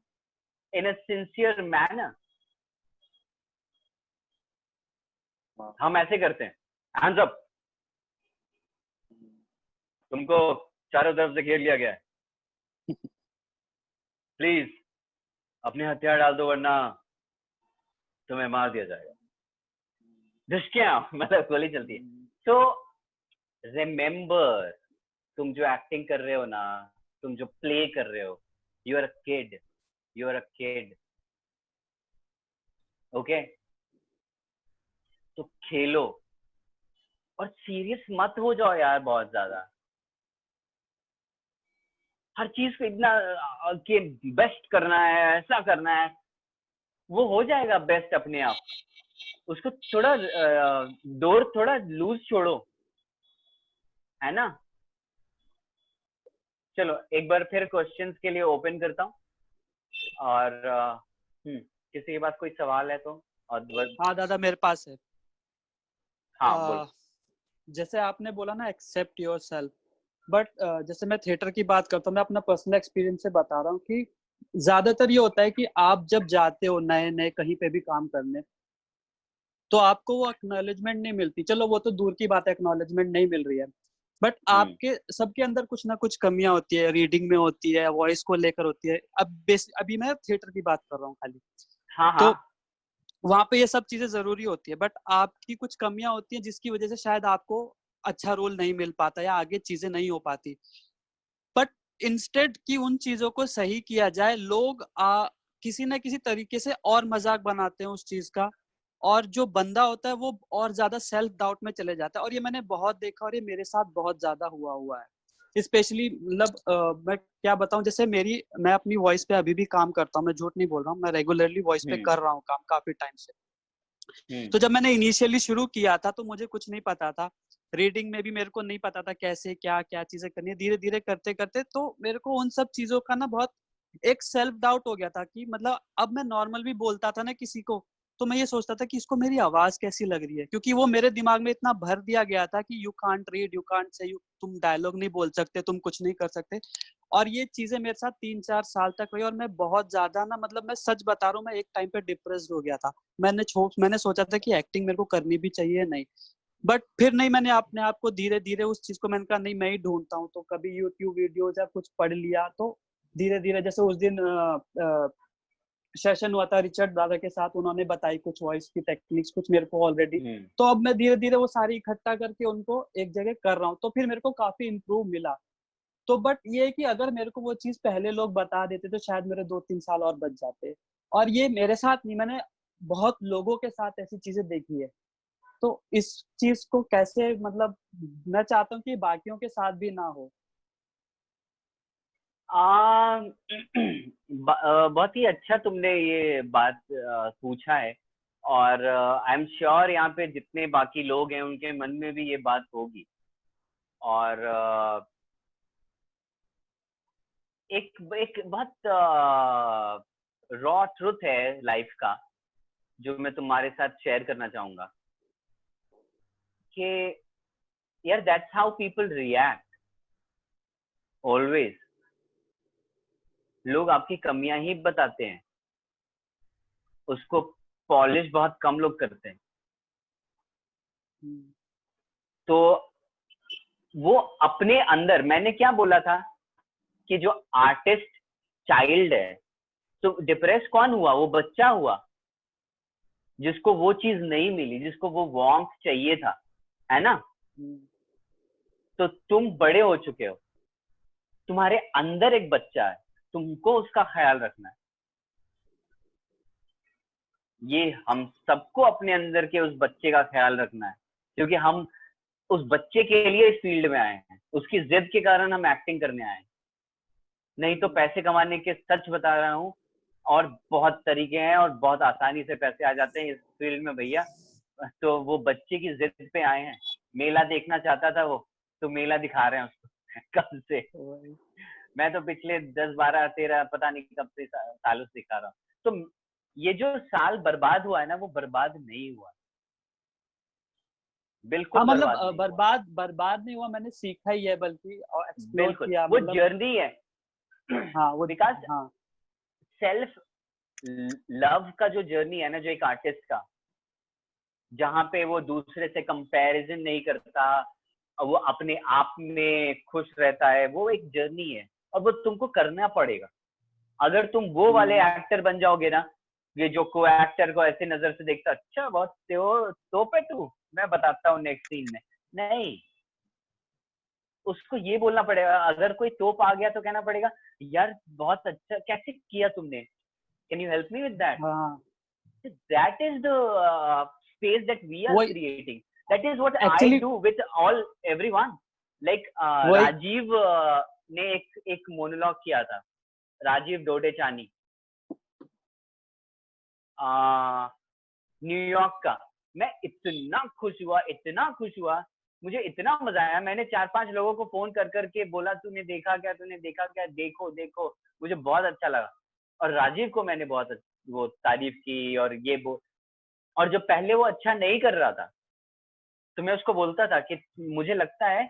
in a sincere manner. हम ऐसे करते हैं. Hands up. तुमको चारों तरफ से घेर लिया गया है. प्लीज अपने हथियार डाल दो वरना तुम्हें मार दिया जाएगा. धुशकियां मतलब गोली चलती है. So remember, तुम जो एक्टिंग कर रहे हो ना, तुम जो प्ले कर रहे हो, you are a kid. Okay? तो खेलो और सीरियस मत हो जाओ यार बहुत ज्यादा. हर चीज को इतना कि बेस्ट करना है, ऐसा करना है, वो हो जाएगा बेस्ट अपने आप. उसको थोड़ा डोर थोड़ा लूज छोड़ो, है ना? चलो एक बार फिर क्वेश्चंस के लिए ओपन करता हूँ. और किसी के पास कोई सवाल है तो? और हाँ दादा, मेरे पास है. हाँ, जैसे आपने बोला ना, एक्सेप्ट योरसेल्फ. बट जैसे मैं थिएटर की बात करता हूँ, मैं अपना पर्सनल एक्सपीरियंस से बता रहा हूँ कि ज्यादातर ये होता है कि आप जब जाते हो नए कहीं पे भी काम करने, तो आपको वो एक्नॉलेजमेंट नहीं मिलती. चलो वो तो दूर की बात है, एक्नॉलेजमेंट नहीं मिल रही है, बट आपके सबके अंदर कुछ ना कुछ कमियां होती है. रीडिंग में होती है, वॉइस को लेकर होती है. अभी मैं थिएटर की बात कर रहा हूँ खाली. तो वहां पे ये सब चीजें जरूरी होती है, बट आपकी कुछ कमियां होती हैं जिसकी वजह से शायद आपको अच्छा रोल नहीं मिल पाता या आगे चीजें नहीं हो पाती. बट इंस्टेड कि उन चीजों को सही किया जाए, लोग किसी न किसी तरीके से और मजाक बनाते हैं उस चीज का, और जो बंदा होता है वो और ज्यादा सेल्फ डाउट में चले जाता है. और ये मैंने बहुत देखा और ये मेरे साथ बहुत ज्यादा हुआ है. स्पेशली मतलब मैं क्या बताऊं, जैसे मैं अपनी वॉइस पे अभी भी काम करता हूँ. मैं झूठ नहीं बोल रहा हूँ, मैं रेगुलरली वॉइस पे कर रहा हूँ काम काफी टाइम से. तो जब मैंने इनिशियली शुरू किया था तो मुझे कुछ नहीं पता था. रीडिंग में भी मेरे को नहीं पता था कैसे क्या चीजें करनी है. धीरे धीरे करते करते तो मेरे को उन सब चीजों का ना बहुत एक सेल्फ डाउट हो गया था कि मतलब अब मैं नॉर्मल भी बोलता था ना किसी को, तो मैं ये सोचता था कि इसको मेरी आवाज कैसी लग रही है, क्योंकि वो मेरे दिमाग में इतना भर दिया गया था कि you can't read, you can't say, तुम डायलॉग नहीं बोल सकते, तुम कुछ नहीं कर सकते. और ये चीजें मेरे साथ 3-4 साल तक रही और मैं बहुत ज्यादा ना, मतलब मैं सच बता रहा हूँ, मैं एक टाइम पे डिप्रेस्ड हो गया था. मैंने सोचा था कि एक्टिंग मेरे को करनी भी चाहिए नहीं, बट फिर नहीं, मैंने अपने आप को धीरे धीरे उस चीज को मैंने कहा नहीं मैं ही ढूंढता हूँ. तो कभी यूट्यूब वीडियोज या कुछ पढ़ लिया, तो धीरे धीरे जैसे उस दिन सेशन हुआ था रिचर्ड दादा के साथ, उन्होंने बताई कुछ वॉइस की टेक्निक्स कुछ मेरे को ऑलरेडी. तो अब मैं धीरे धीरे वो सारी इकट्ठा करके उनको एक जगह कर रहा हूँ, तो फिर मेरे को काफी इम्प्रूव मिला. तो बट ये है कि अगर मेरे को वो चीज पहले लोग बता देते तो शायद मेरे 2-3 साल और बच जाते. और ये मेरे साथ नहीं, मैंने बहुत लोगों के साथ ऐसी चीजें देखी है। तो इस चीज को कैसे, मतलब मैं चाहता हूँ कि बाकियों के साथ भी ना हो। बहुत ही अच्छा तुमने ये बात पूछा है, और आई एम श्योर यहाँ पे जितने बाकी लोग हैं उनके मन में भी ये बात होगी। और एक एक बहुत रॉ ट्रुथ है लाइफ का जो मैं तुम्हारे साथ शेयर करना चाहूंगा कि यार that's how people react always. लोग आपकी कमियां ही बताते हैं, उसको पॉलिश बहुत कम लोग करते हैं। तो वो अपने अंदर, मैंने क्या बोला था कि जो आर्टिस्ट चाइल्ड है, तो डिप्रेस कौन हुआ? वो बच्चा हुआ जिसको वो चीज नहीं मिली, जिसको वो वार्मथ चाहिए था, है ना? तो तुम बड़े हो चुके हो, तुम्हारे अंदर एक बच्चा है, तुमको उसका ख्याल रखना है। ये हम सबको अपने अंदर के उस बच्चे का ख्याल रखना है, क्योंकि हम उस बच्चे के लिए इस फील्ड में आए हैं, उसकी जिद के कारण हम एक्टिंग करने आए हैं। नहीं तो पैसे कमाने के, सच बता रहा हूँ, और बहुत तरीके हैं और बहुत आसानी से पैसे आ जाते हैं इस फील्ड में भैया। तो वो बच्चे की जिद पे आए हैं। मेला देखना चाहता था वो, तो मेला दिखा रहे हैं उसको कब से। मैं तो पिछले 10, 12, 13 पता नहीं कब से सालों से दिखा रहा हूँ। तो ये जो साल बर्बाद हुआ है ना, वो बर्बाद नहीं हुआ, बिल्कुल हाँ, बर्बाद मतलब नहीं बर्बाद नहीं हुआ, मैंने सीखा ही है बल्कि, और हुआ। एक्सप्लोर बिल्कुल किया, वो मतलब जर्नी है। हाँ वो बिकॉज हाँ सेल्फ लव का जो जर्नी है ना, जो एक आर्टिस्ट का, जहाँ पे वो दूसरे से कंपैरिजन नहीं करता, वो अपने आप में खुश रहता है, वो एक जर्नी है और वो तुमको करना पड़ेगा। अगर तुम वो वाले एक्टर बन जाओगे ना, ये जो को एक्टर को ऐसे नजर से देखता, अच्छा बहुत तोप है तू, मैं बताता हूँ नेक्स्ट सीन में, नहीं, उसको ये बोलना पड़ेगा। अगर कोई तोप आ गया तो कहना पड़ेगा, यार बहुत अच्छा, कैसे किया तुमने, can you help me with that? हाँ That is the space that we are वही creating. That is what I actually do with everyone. Like वही राजीव ने एक मोनोलॉग किया था, राजीव डोडेचानी, न्यूयॉर्क का। मैं इतना खुश हुआ, मुझे इतना मजा आया। मैंने 4-5 लोगों को फोन कर करके बोला, तूने देखा क्या, देखो देखो, मुझे बहुत अच्छा लगा। और राजीव को मैंने बहुत वो तारीफ की, और ये और जब पहले वो अच्छा नहीं कर रहा था, तो मैं उसको बोलता था कि मुझे लगता है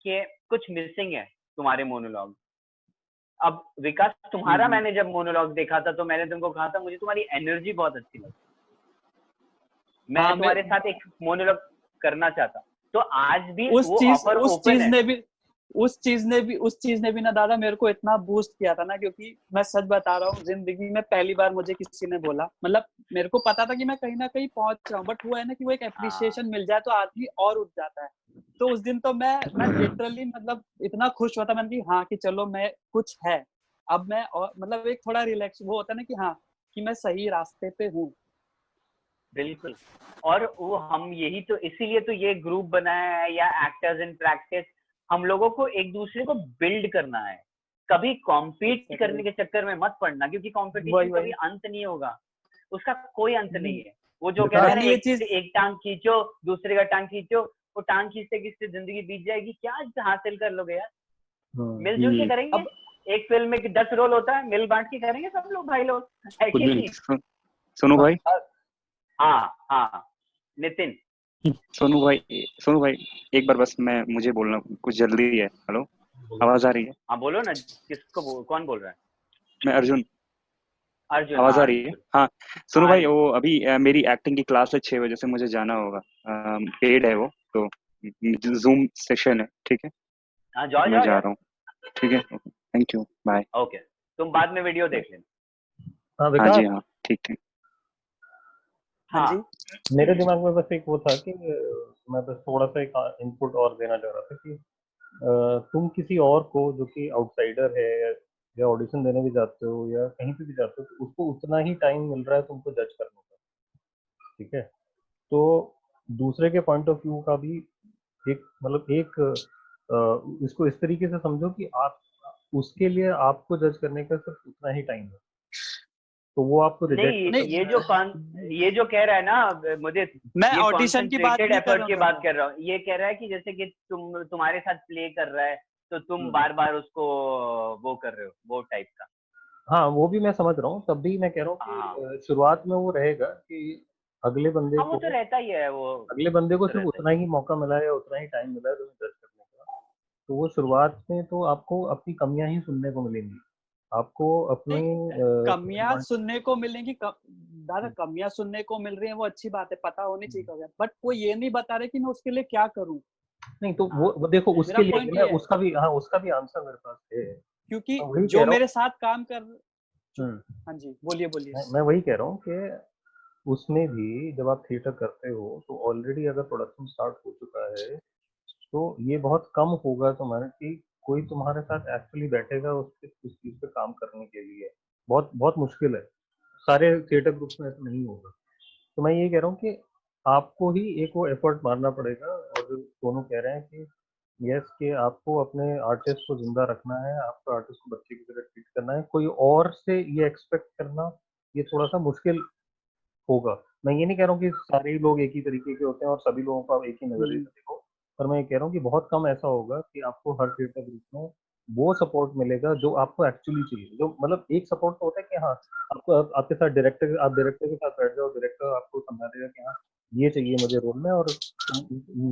कि कुछ मिसिंग है तुम्हारे मोनोलॉग। अब विकास, तुम्हारा मैंने जब मोनोलॉग देखा था, तो मैंने तुमको कहा था मुझे तुम्हारी एनर्जी बहुत अच्छी लगी, मैं हाँ तुम्हारे साथ एक मोनोलॉग करना चाहता। तो आज भी वो ऑफर ओपन है। उस चीज ने भी ना दादा मेरे को इतना बूस्ट किया था ना, क्योंकि मैं सच बता रहा हूँ, जिंदगी में पहली बार मुझे किसी ने बोला, मतलब मेरे को पता था कि मैं कहीं ना कहीं पहुंच रहा हूँ, बट वो है ना कि वो एक एप्रिसिएशन मिल जाए तो आदमी और उठ जाता है। तो उस दिन तो मैं लिटरली मतलब इतना खुश हुआ था, मैंने कि हाँ कि चलो मैं कुछ है, अब मैं, और मतलब एक थोड़ा रिलैक्स वो होता है ना कि हाँ कि मैं सही रास्ते पे हूँ। बिल्कुल। और वो हम यही तो, इसीलिए तो ये ग्रुप बनाया है, या एक्टर्स इन प्रैक्टिस, हम लोगों को एक दूसरे को बिल्ड करना है। कभी कॉम्पीट करने के चक्कर में मत पड़ना, क्योंकि कंपटीशन कभी अंत नहीं होगा, उसका कोई अंत नहीं है। वो जो कहते हैं ना, एक टांग खींचो, दूसरे का टांग खींचो, वो टांग खींचते खींचते जिंदगी बीत जाएगी, क्या हासिल कर लोगे यार? मिलजुल के करेंगे। एक फिल्म में 10 रोल होता है, मिल बांट के करेंगे सब लोग, भाई लोग, है कि नहीं? सोनू भाई, हाँ नितिन, सोनू भाई एक बार बस मुझे बोलना कुछ जल्दी है। हेलो, आवाज आ रही है? हाँ बोलो ना, कौन बोल रहा है? मैं अर्जुन। अर्जुन, आवाज आ रही है? हाँ सोनू भाई, हाँ, वो अभी मेरी एक्टिंग की क्लास है, 6 बजे से मुझे जाना होगा। पेड है वो, तो जूम सेशन है, ठीक है? हाँ जाओ मैं जाओ जा यार। रहा हूँ, ठीक है, थैंक यू, बाय। ओके, तुम बाद में वीडियो देख लेना। हाँ जी, हाँ ठीक। हाँ जी, मेरे दिमाग में बस एक वो था कि मैं बस थोड़ा सा एक इनपुट और देना चाह रहा था कि तुम किसी और को जो कि आउटसाइडर है, या ऑडिशन देने भी जाते हो या कहीं पे भी जाते हो, तो उसको उतना ही टाइम मिल रहा है तुमको जज करने का, ठीक है? तो दूसरे के पॉइंट ऑफ व्यू का भी एक मतलब एक इसको इस तरीके से समझो कि आप उसके लिए आपको जज करने का सिर्फ उतना ही टाइम है, तो वो आपको रिजेक्ट नहीं, ये जो कह रहा है ना मुझे, मैं ये ऑडिशन की बात concentrated नहीं कर effort रहा की हूँ बात कर रहा हूँ। ये कह रहा है कि जैसे कि तुम्हारे साथ प्ले कर रहा है तो तुम बार बार उसको वो कर रहे हो, वो टाइप का। हाँ, वो भी मैं समझ रहा हूँ, तब भी मैं कह रहा हूँ हाँ कि शुरुआत में वो रहेगा कि अगले बंदे हाँ, वो को तो रहता ही है, वो अगले बंदे को तो सिर्फ रहता उतना ही मौका मिला है या उतना ही टाइम मिला है तुम्हें जज करने का, तो वो शुरुआत में तो आपको अपनी कमियां ही सुनने को मिलेंगी, आपको अपनी कमियां सुनने को मिलेंगी। दादा कमियां सुनने को मिल रही हैं वो अच्छी बात है, पता होनी चाहिए, बट वो ये नहीं बता रहे कि मैं उसके लिए क्या करूं। नहीं तो वो देखो मेरा उसके लिए point ना ये है। उसका भी आंसर मेरे पास है। क्योंकि मैं वही कह जो रहा हूँ। मेरे साथ काम कर हम्म, हाँ जी, बोलिए बोलिए। मैं वही कह रहा हूँ कि उसमें भी जब आप थिएटर करते हो तो ऑलरेडी अगर प्रोडक्शन स्टार्ट हो चुका है तो ये बहुत कम होगा तुम्हारे कि कोई तुम्हारे साथ एक्चुअली बैठेगा उस चीज पे काम करने के लिए, बहुत बहुत मुश्किल है, सारे थिएटर ग्रुप्स में ऐसा नहीं होगा। तो मैं ये कह रहा हूँ कि आपको ही एक वो एफर्ट मारना पड़ेगा, और जो दोनों कह रहे हैं कि यस कि आपको अपने आर्टिस्ट को जिंदा रखना है, आपको आर्टिस्ट को बच्चे की तरह ट्रीट करना है, कोई और से ये एक्सपेक्ट करना ये थोड़ा सा मुश्किल होगा। मैं ये नहीं कह रहा हूँ कि सारे ही लोग एक ही तरीके के होते हैं और सभी लोगों को आप एक ही नजरिए से देखो, पर मैं ये कह रहा हूँ कि बहुत कम ऐसा होगा कि आपको हर थिएटर ग्रुप में वो सपोर्ट मिलेगा जो आपको एक्चुअली चाहिए। जो मतलब एक सपोर्ट तो होता है कि हाँ आपको आपके साथ डायरेक्टर के साथ बैठ जाओ, डायरेक्टर आपको समझा देगा कि हाँ ये चाहिए मुझे रोल में और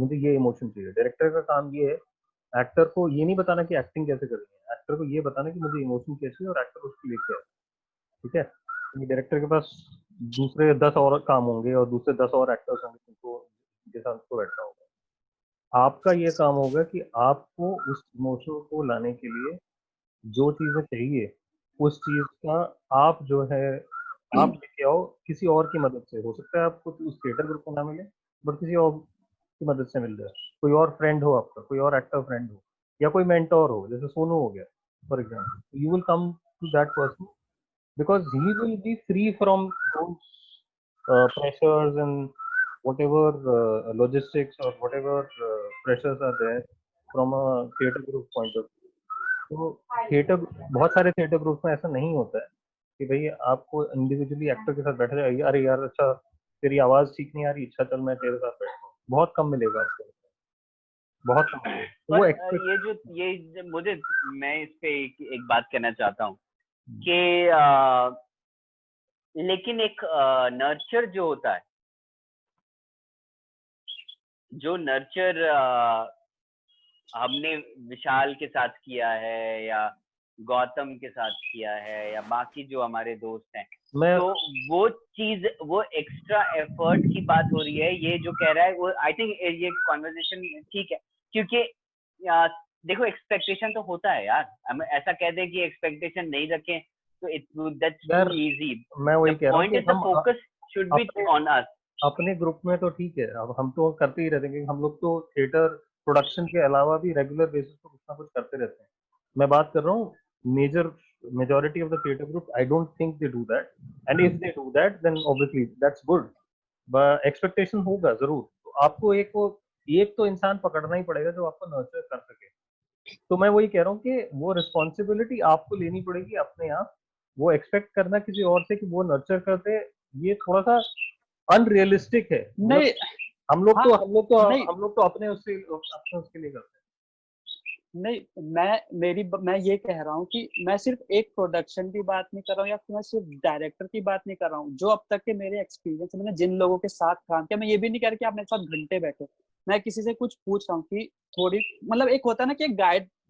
मुझे ये इमोशन चाहिए। डायरेक्टर का काम ये है एक्टर को ये नहीं बताना कि एक्टिंग कैसे करनी है, एक्टर को ये बताना कि मुझे इमोशन कैसे है और एक्टर उसके लिए क्या है, ठीक है? डायरेक्टर के पास दूसरे 10 और काम होंगे और दूसरे 10 और एक्टर्स होंगे जिनको जिनके साथ उसको बैठना होगा। आपका ये काम होगा कि आपको उस इमोशन को लाने के लिए जो चीजें चाहिए उस चीज का आप जो है आप लेके आओ किसी और की मदद से। हो सकता है आपको उस थिएटर ग्रुप को ना मिले बट किसी और की मदद से मिल जाए, कोई और फ्रेंड हो आपका, कोई और एक्टर फ्रेंड हो या कोई मेंटोर हो, जैसे सोनू हो गया for example, you will come to that person because he will be free from those pressures and whatever logistics or whatever pressures are there from a theater group point of view. तो थिएटर बहुत सारे थिएटर ग्रुप में ऐसा नहीं होता है कि भाई आपको इंडिविजुअली एक्टर के साथ बैठा जाए, अरे यार अच्छा तेरी आवाज ठीक नहीं आ रही, अच्छा चल मैं तेरे साथ बैठता हूँ, बहुत कम मिलेगा आपको, बहुत कम मिलेगा। तो वो पर ये मुझे, मैं इस पे एक बात कहना चाहता हूँ कि लेकिन एक नर्चर जो होता है, जो नर्चर हमने विशाल के साथ किया है या गौतम के साथ किया है या बाकी जो हमारे दोस्त हैं, तो वो चीज, वो एक्स्ट्रा एफर्ट की बात हो रही है। ये जो कह रहा है वो आई थिंक ये कॉन्वर्सेशन ठीक है, क्योंकि देखो एक्सपेक्टेशन तो होता है यार, हम ऐसा कह दें कि एक्सपेक्टेशन नहीं रखें तो दैट्स टू इजी। मैं वही कह रहा हूँ कि हम focus should be on us. अपने ग्रुप में तो ठीक है, अब हम तो करते ही रहते हैं, हम लोग तो थिएटर प्रोडक्शन के अलावा भी रेगुलर बेसिस पर कुछ ना कुछ करते रहते हैं। मैं बात कर रहा हूँ majority of the theatre group, I don't think they do that, and if they do that then obviously that's good, but expectation होगा जरूर। तो आपको एक तो इंसान पकड़ना ही पड़ेगा जो आपको नर्चर कर सके। तो मैं वही कह रहा हूँ कि वो रिस्पॉन्सिबिलिटी आपको लेनी पड़ेगी अपने आप। वो एक्सपेक्ट करना किसी और से कि वो नर्चर करते, ये थोड़ा सा अनरियलिस्टिक है। नहीं, हम लोग तो अपने उसके लिए करते हैं। नहीं, मैं ये कह रहा हूँ कि मैं सिर्फ एक प्रोडक्शन की बात नहीं कर रहा हूँ या मैं सिर्फ डायरेक्टर की बात नहीं कर रहा हूँ। जो अब तक के मेरे एक्सपीरियंस, मैंने जिन लोगों के साथ काम किया, मैं ये भी नहीं कह रहा कि आप मेरे साथ घंटे बैठे, मैं किसी से कुछ पूछ रहा हूँ कि थोड़ी मतलब एक होता है ना कि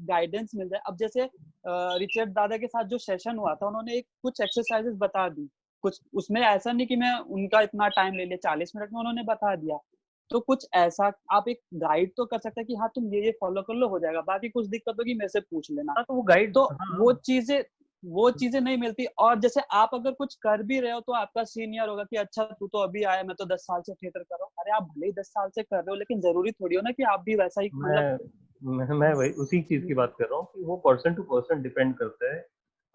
गाइडेंस मिल जाए। अब जैसे रिचर्ड दादा के साथ जो सेशन हुआ था, उन्होंने कुछ एक्सरसाइजेस बता दी, कुछ उसमें ऐसा नहीं कि मैं उनका इतना टाइम ले लिया, 40 मिनट में उन्होंने बता दिया। तो कुछ ऐसा आप एक गाइड तो कर सकते हैं कि हाँ तुम ये फॉलो कर लो, हो जाएगा, बाकी कुछ दिक्कत होगी मेरे से पूछ लेना। तो वो गाइड, तो वो चीजें नहीं मिलती। और जैसे आप अगर कुछ कर भी रहे हो तो आपका सीनियर होगा कि अच्छा तू तो अभी आया, मैं तो 10 साल से थिएटर कर रहा हूँ। अरे आप भले ही 10 साल से कर रहे हो, लेकिन जरूरी थोड़ी हो ना कि आप भी वैसा ही मैं वही उसी चीज की बात कर रहा हूँ कि वो पर्सन टू पर्सन डिपेंड करता है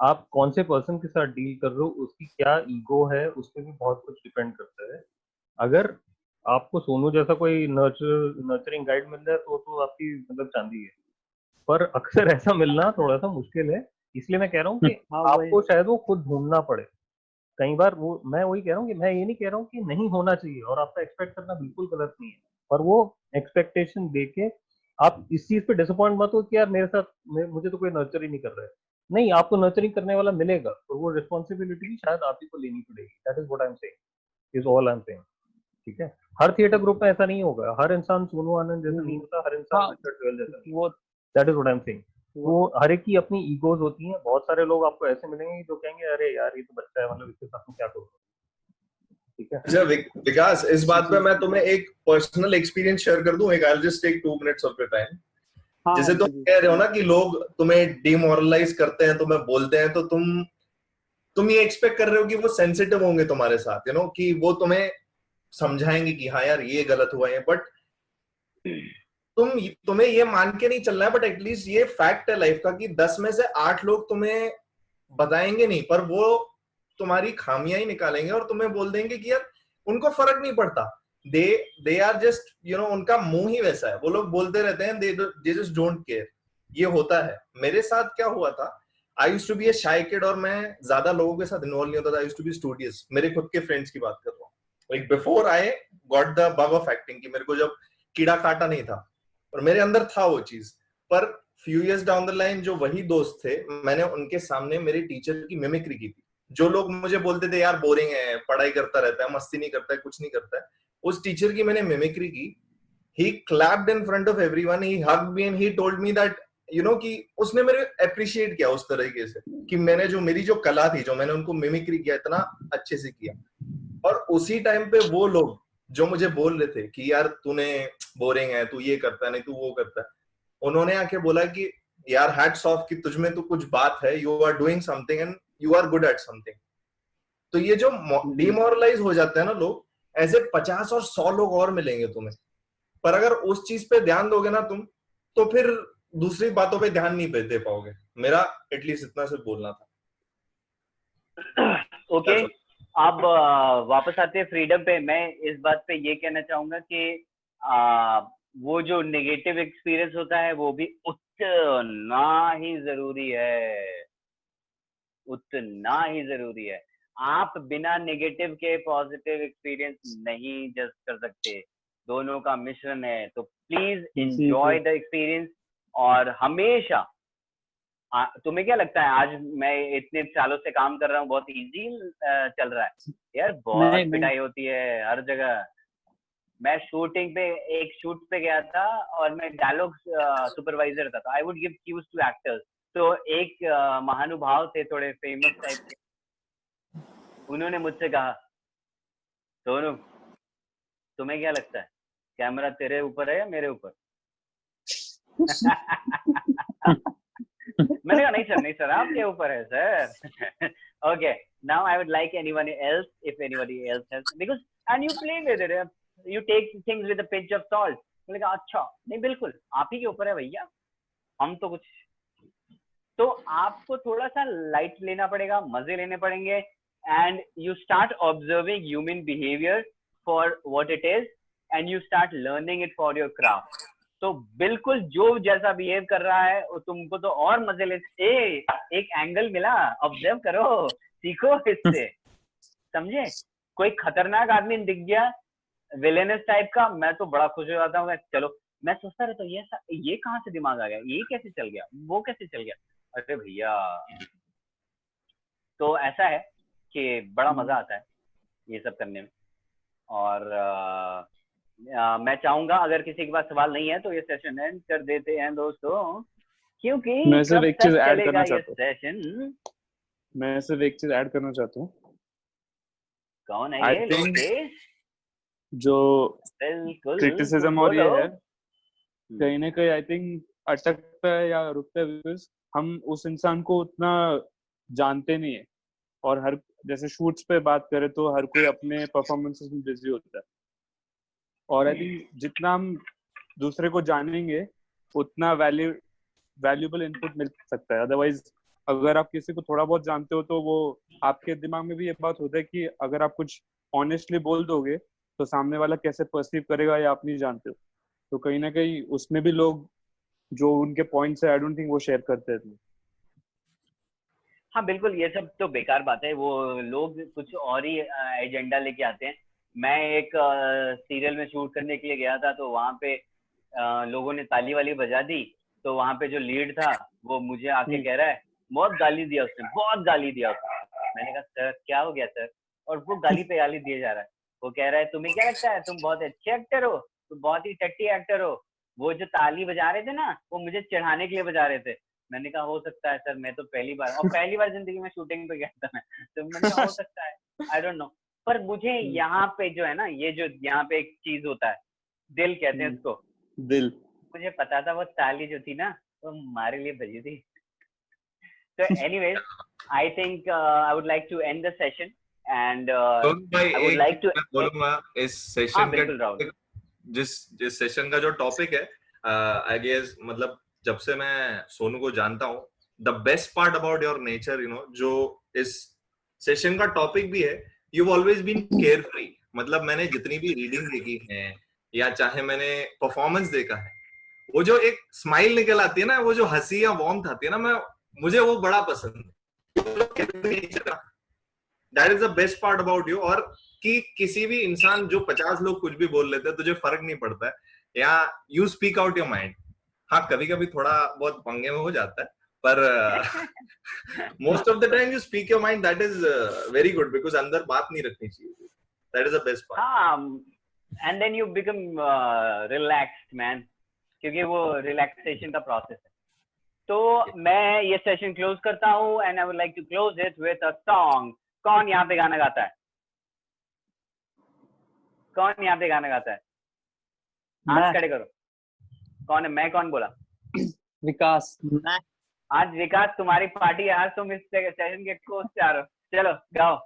आप कौन से पर्सन के साथ डील कर रहे हो, उसकी क्या ईगो है, उस पर भी बहुत कुछ डिपेंड करता है। अगर आपको सोनू जैसा कोई नर्चरिंग गाइड मिल जाए तो आपकी मतलब चांदी है, पर अक्सर ऐसा मिलना थोड़ा सा मुश्किल है। इसलिए मैं कह रहा हूँ कि हाँ आपको शायद वो खुद ढूंढना पड़े। कई बार वो, मैं वही कह रहा हूँ कि मैं ये नहीं कह रहा हूँ कि नहीं होना चाहिए, और आपका एक्सपेक्ट करना बिल्कुल गलत नहीं है, पर वो एक्सपेक्टेशन देके आप इस चीज पे डिसअपॉइंट मत हो कि यार मेरे साथ मुझे तो कोई नर्चर ही नहीं कर रहा है। नहीं, आपको नर्चरिंग करने वाला मिलेगा, और वो रिस्पॉन्सिबिलिटी भी शायद आप ही को लेनी पड़ेगी। That is what I am saying, is all I am saying. ठीक है, हर थिएटर ग्रुप में ऐसा नहीं होगा, हर इंसान सोनू आनंद जैसा नहीं होता, हर इंसान हाँ रिचर्ड जोएल जैसा नहीं वो होता। That is what I am saying. वो हर एक की अपनी ईगोज होती हैं। बहुत सारे लोग आपको ऐसे मिलेंगे जो कहेंगे अरे यार ये तो बच्चा है, मतलब इसके साथ में क्या करूँ। ठीक है, अच्छा विकास, इस बात पे मैं तुम्हें एक पर्सनल एक्सपीरियंस शेयर कर दूं। एक I will just take 2 minutes of your time. हाँ जैसे तुम कह रहे हो ना कि लोग तुम्हें डिमोरलाइज करते हैं, तुम्हें बोलते हैं, तो तुम ये एक्सपेक्ट कर रहे हो कि वो सेंसिटिव होंगे तुम्हारे साथ, कि वो तुम्हें समझाएंगे कि हाँ यार ये गलत हुआ है। बट तुम्हें ये मान के नहीं चलना है, बट एटलीस्ट ये फैक्ट है लाइफ का कि 10 में से 8 लोग तुम्हें बताएंगे नहीं, पर वो तुम्हारी खामियां ही निकालेंगे और तुम्हें बोल देंगे कि यार उनको फर्क नहीं पड़ता। दे दे आर जस्ट उनका मुंह ही वैसा है, वो लोग बोलते रहते हैं, दे जस्ट डोंट केयर। ये होता है। मेरे साथ क्या हुआ था, I used to be a shy kid, और मैं ज्यादा लोगों के साथ इन्वॉल्व नहीं होता था। I used to be studious. मेरे खुद के फ्रेंड्स की बात कर रहा हूँ, like before I got the bug of acting, कि मेरे को जब कीड़ा काटा नहीं था, और मेरे अंदर था वो चीज। पर few years down the line जो वही दोस्त थे, मैंने उनके सामने मेरे टीचर की मिमिक्री की थी। जो लोग मुझे बोलते थे यार बोरिंग है, पढ़ाई करता रहता है, मस्ती नहीं करता है, कुछ नहीं करता है, उस टीचर की मैंने मिमिक्री की। He clapped in front of everyone, he hugged me and he told me that कि उसने मेरे अप्रिशिएट किया उस तरीके से कि मैंने जो मेरी जो कला थी, जो मैंने उनको मिमिक्री किया, इतना अच्छे से किया। और उसी टाइम पे वो लोग जो मुझे बोल रहे थे कि यार तूने बोरिंग है, तू ये करता है, नहीं तू वो करता है, उन्होंने आके बोला कि यार हैट्स ऑफ, कि तुझमें तो कुछ बात है, you are doing something and you are good at something. तो ये जो डिमोरलाइज हो जाते हैं ना लोग, ऐसे 50 और 100 लोग और मिलेंगे तुम्हें। पर अगर उस चीज पे ध्यान दोगे ना तुम, तो फिर दूसरी बातों पे ध्यान नहीं दे पाओगे। मेरा एटलीस्ट इतना सिर्फ बोलना था। ओके, अब वापस आते हैं फ्रीडम पे। मैं इस बात पे ये कहना चाहूंगा कि वो जो नेगेटिव एक्सपीरियंस होता है वो भी उतना ही जरूरी है, उतना ही जरूरी है। आप बिना नेगेटिव के पॉजिटिव एक्सपीरियंस नहीं जज कर सकते, दोनों का मिश्रण है। तो प्लीज एंजॉय द एक्सपीरियंस। और हमेशा तुम्हें क्या लगता है, आज मैं इतने सालों से काम कर रहा हूँ, बहुत इजी चल रहा है यार? बहुत पिटाई होती है हर जगह। मैं शूटिंग पे, एक शूट पे गया था और मैं डायलॉग सुपरवाइजर था, तो I would give cues to actors. तो एक महानुभाव थे, थोड़े फेमस टाइप के, उन्होंने मुझसे कहा, सोनू तुम्हें क्या लगता है कैमरा तेरे ऊपर है या मेरे ऊपर? मैंने कहा नहीं सर आपके ऊपर है sir. Okay, now I would like anyone else, if anybody else has, because and you play with it, you take things with a pinch of salt. मैंने कहा अच्छा, नहीं बिल्कुल आप ही के ऊपर है भैया, हम तो कुछ। तो आपको थोड़ा सा लाइट लेना पड़ेगा, मजे लेने पड़ेंगे, and you start observing human behaviour for what it is, and you start learning it for your craft. तो बिल्कुल जो जैसा बिहेव कर रहा है वो तुमको तो और मजे ले, एक एंगल मिला, ऑब्जर्व करो, सीखो इससे, समझे? कोई खतरनाक आदमी दिख गया विलेनस टाइप का, मैं तो बड़ा खुश हो जाता हूँ। चलो, मैं सोचता रहता हूँ ये कहाँ से दिमाग आ गया, ये कैसे चल गया, वो कैसे चल गया, अरे भैया। तो ऐसा है कि बड़ा मजा आता है ये सब करने में। और मैं चाहूंगा अगर किसी के पास सवाल नहीं है तो ये सेशन एंड कर देते हैं दोस्तों, क्योंकि मैं सिर्फ एक चीज ऐड करना चाहता हूँ। सेशन मैं सिर्फ एक चीज ऐड करना चाहता हूँ। कौन है ये लोकेश? जो क्रिटिसिज्म और ये है, कहीं ना कहीं आई थिंक अटकता है या रुकता है, बिकॉज हम उस इंसान को उतना जानते नहीं है। और हर जैसे शूट्स पे बात करें तो हर कोई अपने परफॉर्मेंसेस में बिजी होता है, और आई थिंक जितना हम दूसरे को जानेंगे उतना वैल्यूएबल इनपुट मिल सकता है। अदरवाइज अगर आप किसी को थोड़ा बहुत जानते हो तो वो आपके दिमाग में भी ये बात होता है कि अगर आप कुछ ऑनेस्टली बोल दोगे तो सामने वाला कैसे परसीव करेगा या आप नहीं जानते हो। तो कहीं ना कहीं उसमें भी लोग जो उनके पॉइंट्स है आई डोंट थिंक वो शेयर करते हैं। हाँ बिल्कुल, ये सब तो बेकार बात है, वो लोग कुछ और ही एजेंडा लेके आते हैं। मैं एक सीरियल में शूट करने के लिए गया था, तो वहां पे लोगों ने ताली वाली बजा दी, तो वहां पे जो लीड था वो मुझे आके कह रहा है, बहुत गाली दिया उसने, बहुत गाली दिया उसने। मैंने कहा सर क्या हो गया सर? और वो गाली पे गाली दिए जा रहा है। वो कह रहा है तुम्हें क्या लगता है तुम बहुत अच्छे एक्टर हो, तुम बहुत ही टट्टी एक्टर हो। वो जो ताली बजा रहे थे ना, वो मुझे चढ़ाने के लिए बजा रहे थे। मैंने कहा हो सकता है सर, मैं तो पहली बार जिंदगी में शूटिंग पे गया था मैं, तो मैंने कहा हो सकता है, आई डोंट नो। पर मुझे यहाँ पे जो है ना, ये जो यहाँ पे एक चीज होता है, दिल कहते हैं उसको, दिल। मुझे पता था वो ताली जो थी ना वो हमारे लिए बजी थी। So anyways, I think I would like to end the session and I would like to बोलूंगा इस सेशन का, जिस सेशन का जो टॉपिक है, आई गेस मतलब जब से मैं सोनू को जानता हूँ, the best part about your nature, you know, जो इस सेशन का टॉपिक भी है, you always been carefree. मतलब मैंने जितनी भी रीडिंग देखी है या चाहे मैंने परफॉर्मेंस देखा है, वो जो एक स्माइल निकल आती है ना, वो जो हंसी या वार्मथ आती है ना, मुझे वो बड़ा पसंद है। That is the best part about you. और कि किसी भी इंसान, जो 50 लोग कुछ भी बोल लेते हैं, तुझे फर्क नहीं पड़ता है, या you speak out your mind. हाँ कभी कभी थोड़ा बहुत पंगे में हो जाता है, पर most of the time you speak your mind. That is very good, because अंदर बात नहीं रखनी चाहिए। That is the best part. And then you become relaxed man, क्योंकि वो रिलैक्सेशन का प्रोसेस है। तो मैं ये सेशन क्लोज करता हूँ and I would like to close it with a song. कौन यहाँ पे गाना गाता है? कौन यहाँ पे गाना गाता है? हाथ खड़े करो। कौन है? मैं कौन बोला? विकास। आज विकास तुम्हारी पार्टी है, आज तुम इस सेशन के कोच आ रहे हो। चलो गाओ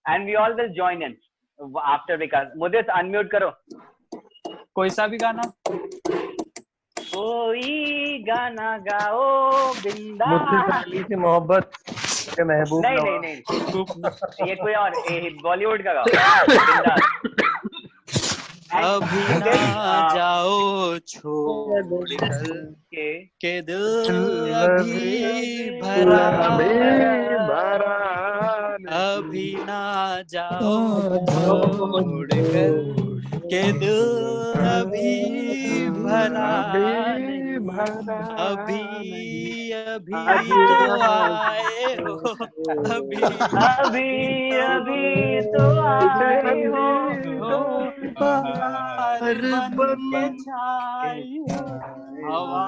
and we all will join in after Vikas. मुझे अनम्यूट करो। कोई सा भी गाना, कोई गाना गाओ बिंदा। मुझसे पहली सी मोहब्बत के महबूब। नहीं, ये कोई और बॉलीवुड का गाओ। अभी ना जाओ छोड़ के दिल अभी भरा, अभी ना जाओ छोड़ के दिल अभी भरा, अभी तो आए हो, अभी तो आए हो, बन के छाई हो हवा।